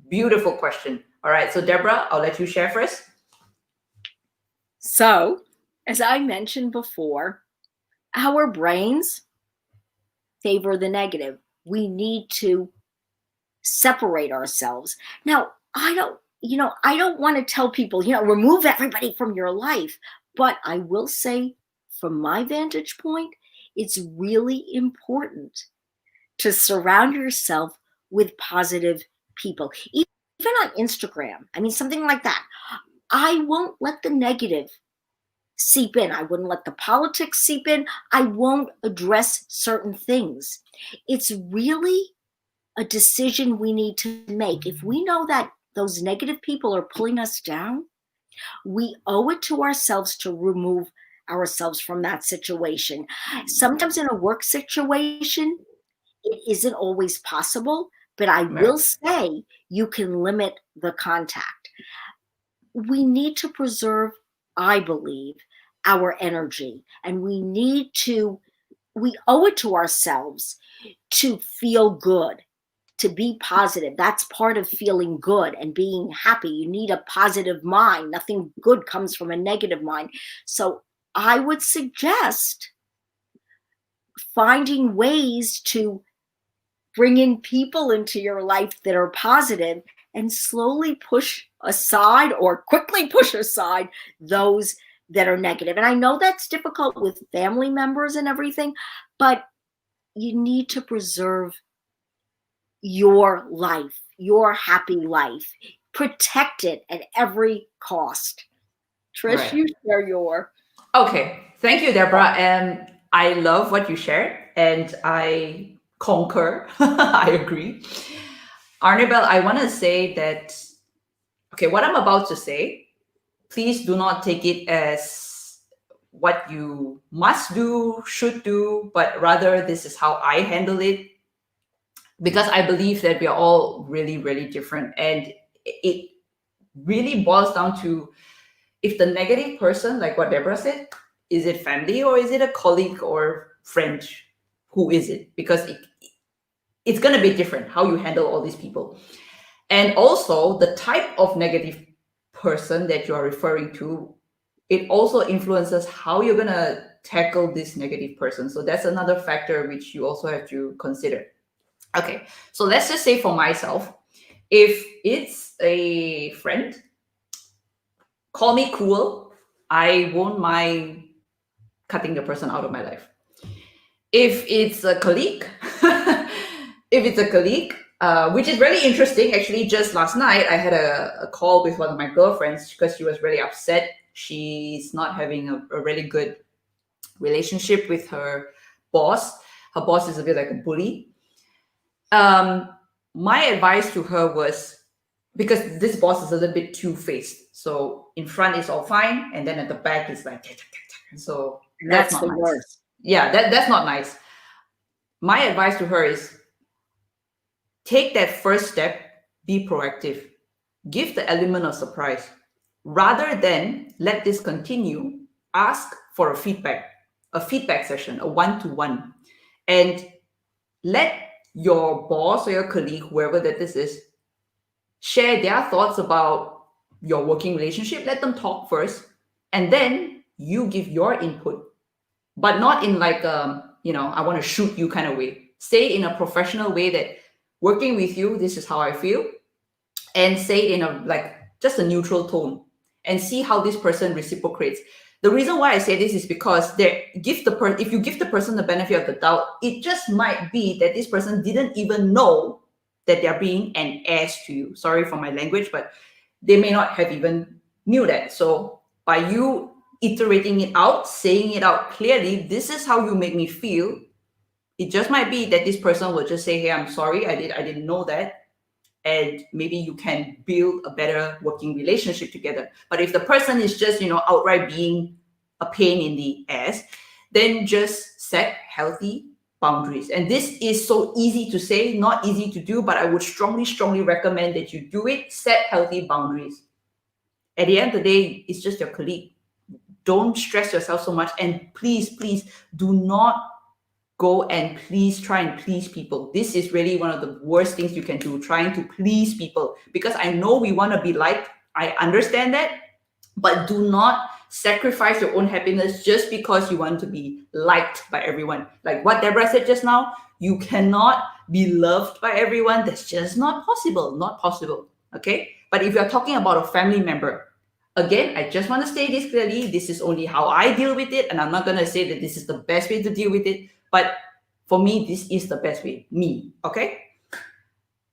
Speaker 1: Beautiful question. All right, so Deborah, I'll let you share first.
Speaker 2: So, as I mentioned before, our brains favor the negative. We need to separate ourselves. Now, I don't want to tell people, remove everybody from your life, but I will say from my vantage point, it's really important to surround yourself with positive people. Even on Instagram, I mean, something like that. I won't let the negative seep in. I wouldn't let the politics seep in. I won't address certain things. It's really a decision we need to make. If we know that those negative people are pulling us down, we owe it to ourselves to remove ourselves from that situation. Sometimes in a work situation, it isn't always possible, but I will say you can limit the contact. We need to preserve, I believe, our energy, and we owe it to ourselves to feel good, to be positive. That's part of feeling good and being happy. You need a positive mind. Nothing good comes from a negative mind. So I would suggest finding ways to bring in people into your life that are positive and slowly push aside or quickly push aside those that are negative. And I know that's difficult with family members and everything, but you need to preserve your life, your happy life. Protect it at every cost. Trish,
Speaker 1: Right.
Speaker 2: you share your.
Speaker 1: Okay, thank you, Deborah. And I love what you shared, and I concur. I agree. Arnibel, I want to say that, okay, what I'm about to say, please do not take it as what you must do, should do, but rather this is how I handle it. Because I believe that we are all really, really different. And it really boils down to, if the negative person, like what Deborah said, is it family or is it a colleague or friend? Who is it? Because it's going to be different how you handle all these people. And also the type of negative person that you are referring to, it also influences how you're going to tackle this negative person. So that's another factor which you also have to consider. Okay, so let's just say for myself, if it's a friend, call me cruel, I won't mind cutting the person out of my life. If it's a colleague, which is really interesting. Actually, just last night, I had a call with one of my girlfriends because she was really upset. She's not having a really good relationship with her boss. Her boss is a bit like a bully. My advice to her was, because this boss is a little bit two-faced. So in front is all fine, and then at the back is like, so that's not
Speaker 2: the
Speaker 1: nice.
Speaker 2: worst.
Speaker 1: Yeah, that's not nice. My advice to her is, take that first step, be proactive, give the element of surprise. Rather than let this continue, ask for a feedback session, a one-to-one, and let your boss or your colleague, whoever that this is, share their thoughts about your working relationship. Let them talk first, and then you give your input, but not in like I want to shoot you kind of way. Say in a professional way that, working with you, this is how I feel, and say it in a like just a neutral tone, and see how this person reciprocates. The reason why I say this is because if you give the person the benefit of the doubt, it just might be that this person didn't even know that they're being an ass to you. Sorry for my language, but they may not have even knew that. So by you iterating it out, saying it out clearly, this is how you make me feel. It just might be that this person will just say, "Hey, I'm sorry, I didn't know that," and maybe you can build a better working relationship together. But if the person is just, outright being a pain in the ass, then just set healthy boundaries. And this is so easy to say, not easy to do, but I would strongly, strongly recommend that you do it. Set healthy boundaries. At the end of the day, it's just your colleague. Don't stress yourself so much. And please, please do not go and try and please people. This is really one of the worst things you can do, trying to please people. Because I know we want to be liked. I understand that. But do not sacrifice your own happiness just because you want to be liked by everyone. Like what Deborah said just now, you cannot be loved by everyone. That's just not possible. Not possible. Okay? But if you're talking about a family member, again, I just want to say this clearly. This is only how I deal with it. And I'm not going to say that this is the best way to deal with it. But for me, this is the best way. Me. Okay?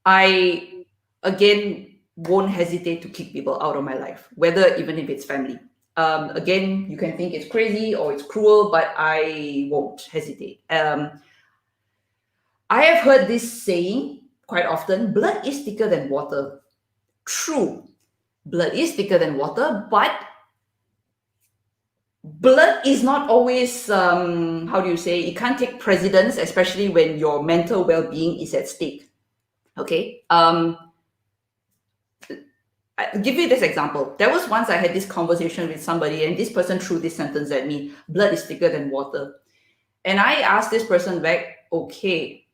Speaker 1: I, again, won't hesitate to kick people out of my life, whether even if it's family. Again, you can think it's crazy or it's cruel, but I won't hesitate. I have heard this saying quite often: blood is thicker than water. True, blood is thicker than water, but blood is not always, how do you say, it can't take precedence, especially when your mental well-being is at stake. Okay? I'll give you this example. There was once I had this conversation with somebody, and this person threw this sentence at me: blood is thicker than water. And I asked this person back, okay,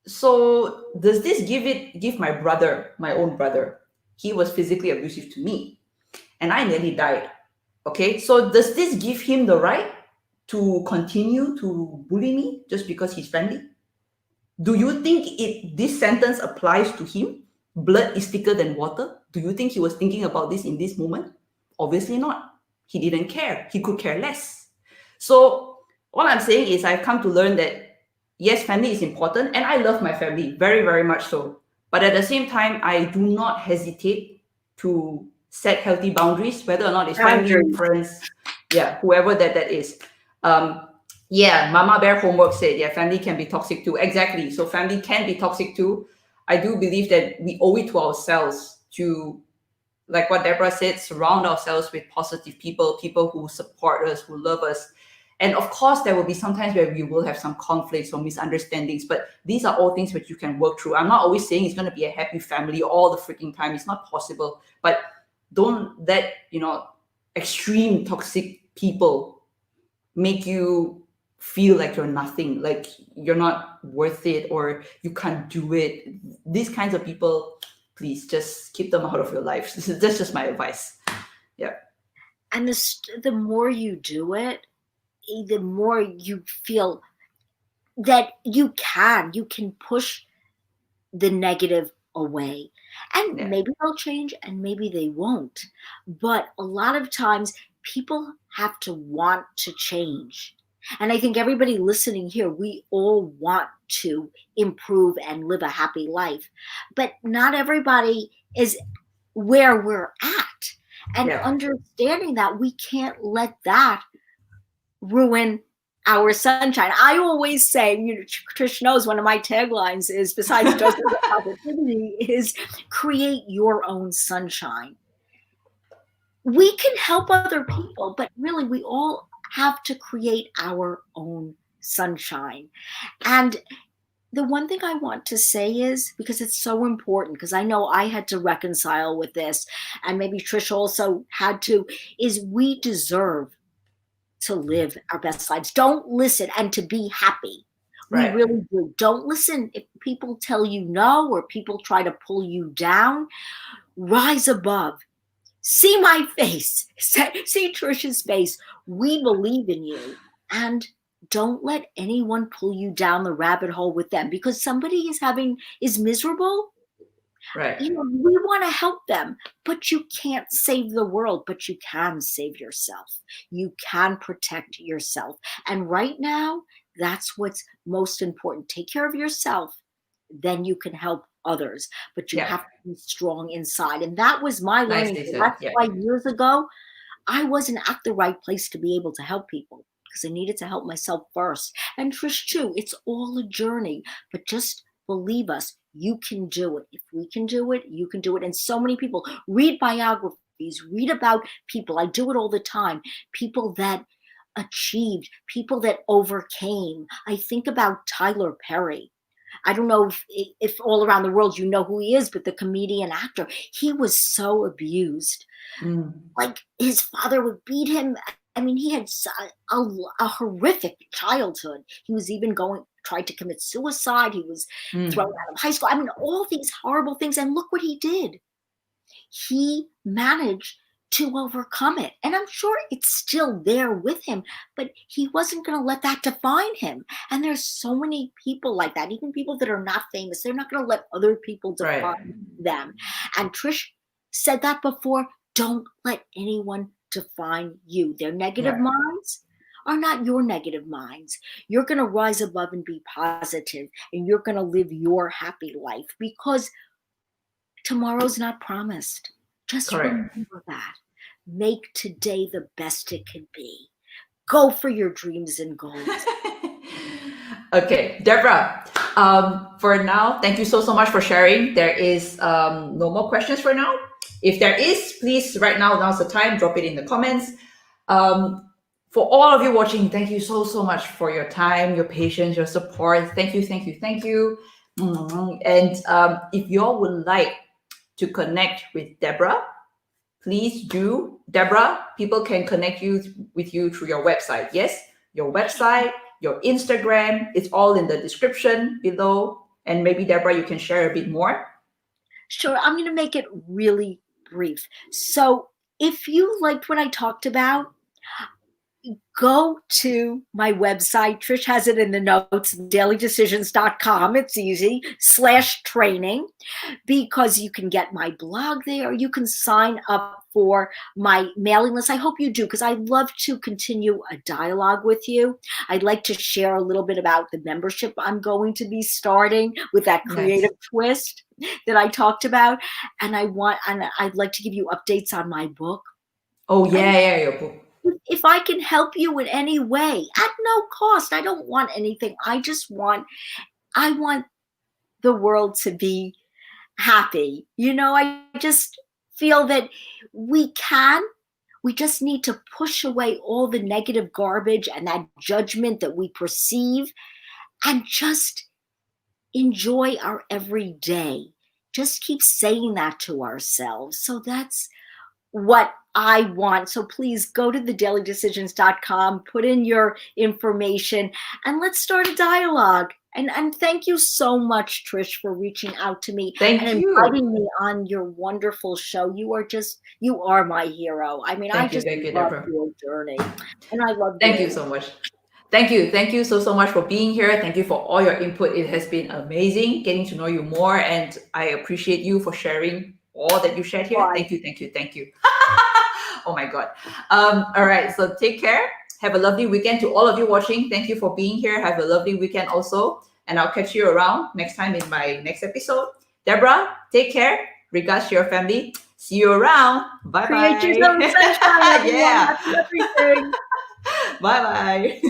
Speaker 1: so does this give my brother, my own brother, he was physically abusive to me, and I nearly died. Okay, so does this give him the right to continue to bully me just because he's friendly? Do you think this sentence applies to him? Blood is thicker than water. Do you think he was thinking about this in this moment? Obviously not. He didn't care. He could care less. So all I'm saying is I've come to learn that yes, family is important, and I love my family very, very much so. But at the same time, I do not hesitate to set healthy boundaries, whether or not it's family, friends, whoever that is. Mama Bear Homework said, family can be toxic too. Exactly. So family can be toxic too. I do believe that we owe it to ourselves to, like what Deborah said, surround ourselves with positive people who support us, who love us. And of course, there will be some times where we will have some conflicts or misunderstandings, but these are all things which you can work through. I'm not always saying it's going to be a happy family all the freaking time. It's not possible. But don't let, extreme toxic people make you feel like you're nothing, like you're not worth it or you can't do it. These kinds of people, please just keep them out of your life. That's just my advice. Yeah.
Speaker 2: And the more you do it, the more you feel that you can push the negative away. And maybe they'll change and maybe they won't. But a lot of times people have to want to change. And I think everybody listening here, we all want to improve and live a happy life. But not everybody is where we're at. And understanding that, we can't let that ruin our sunshine. I always say, Trish knows one of my taglines is, besides doses of positivity, is create your own sunshine. We can help other people, but really we all have to create our own sunshine. And the one thing I want to say is, because it's so important, because I know I had to reconcile with this, and maybe Trish also had to, is we deserve to live our best lives. Don't listen, and to be happy. Right. We really do. Don't listen if people tell you no or people try to pull you down. Rise above. See my face. See Trish's face. We believe in you. And don't let anyone pull you down the rabbit hole with them, because somebody is miserable.
Speaker 1: Right.
Speaker 2: You know, we want to help them, but you can't save the world, but you can save yourself. You can protect yourself. And right now, that's what's most important. Take care of yourself, then you can help others, but you
Speaker 1: Yeah.
Speaker 2: have to be strong inside. And that was my learning.
Speaker 1: Nicely
Speaker 2: So
Speaker 1: said.
Speaker 2: that's
Speaker 1: Yeah.
Speaker 2: why years ago, I wasn't at the right place to be able to help people because I needed to help myself first. And Trish, too, it's all a journey, but just believe us, you can do it. If we can do it, you can do it. And so many people read biographies, read about people. I do it all the time. People that achieved, people that overcame. I think about Tyler Perry. I don't know if all around the world you know who he is, but the comedian actor, he was so abused.
Speaker 1: Mm.
Speaker 2: Like his father would beat him. I mean, he had a horrific childhood. He was even tried to commit suicide. He was thrown
Speaker 1: Mm.
Speaker 2: out of high school. I mean, all these horrible things. And look what he did. He managed to overcome it. And I'm sure it's still there with him, but he wasn't going to let that define him. And there's so many people like that, even people that are not famous. They're not going to let other people define
Speaker 1: Right.
Speaker 2: them. And Trish said that before. Don't let anyone define you. Their negative
Speaker 1: Yeah.
Speaker 2: minds are not your negative minds. You're going to rise above and be positive, and you're going to live your happy life because tomorrow's not promised. Just
Speaker 1: Correct.
Speaker 2: remember that. Make today the best it can be. Go for your dreams and goals.
Speaker 1: Okay, Deborah. For now, thank you so much for sharing. There is no more questions for now. If there is, please right now's the time. Drop it in the comments. For all of you watching, thank you so much for your time, your patience, your support. Thank you. And if you all would like to connect with Deborah, please do. Deborah, people can connect with you through your website. Yes, your website, your Instagram, it's all in the description below. And maybe Deborah, you can share a bit more.
Speaker 2: Sure, I'm going to make it really brief. So if you liked what I talked about, go to my website. Trish has it in the notes, dailydecisions.com. It's easy, /training, because you can get my blog there. You can sign up for my mailing list. I hope you do, because I'd love to continue a dialogue with you. I'd like to share a little bit about the membership I'm going to be starting with that creative twist that I talked about. And I'd like to give you updates on my book.
Speaker 1: Oh, yeah, your book.
Speaker 2: If I can help you in any way at no cost, I don't want anything. I want the world to be happy. You know, I just feel that we just need to push away all the negative garbage and that judgment that we perceive and just enjoy our everyday. Just keep saying that to ourselves. So that's what I want. So please go to thedailydecisions.com, put in your information, and let's start a dialogue. And thank you so much, Trish, for reaching out to me and inviting me on your wonderful show. You are my hero. I mean, I just love your journey. And I love you.
Speaker 1: Thank you so much. Thank you so much for being here. Thank you for all your input. It has been amazing getting to know you more, and I appreciate you for sharing all that you shared here.
Speaker 2: Bye.
Speaker 1: Thank you. Oh my God. All right, so take care. Have a lovely weekend. To all of you watching, thank you for being here. Have a lovely weekend also, and I'll catch you around next time in my next episode. Deborah, take care. Regards to your family. See you around. Bye-bye.
Speaker 2: Create your own sunshine, everyone.
Speaker 1: Yeah.
Speaker 2: That's everything.
Speaker 1: Bye-bye.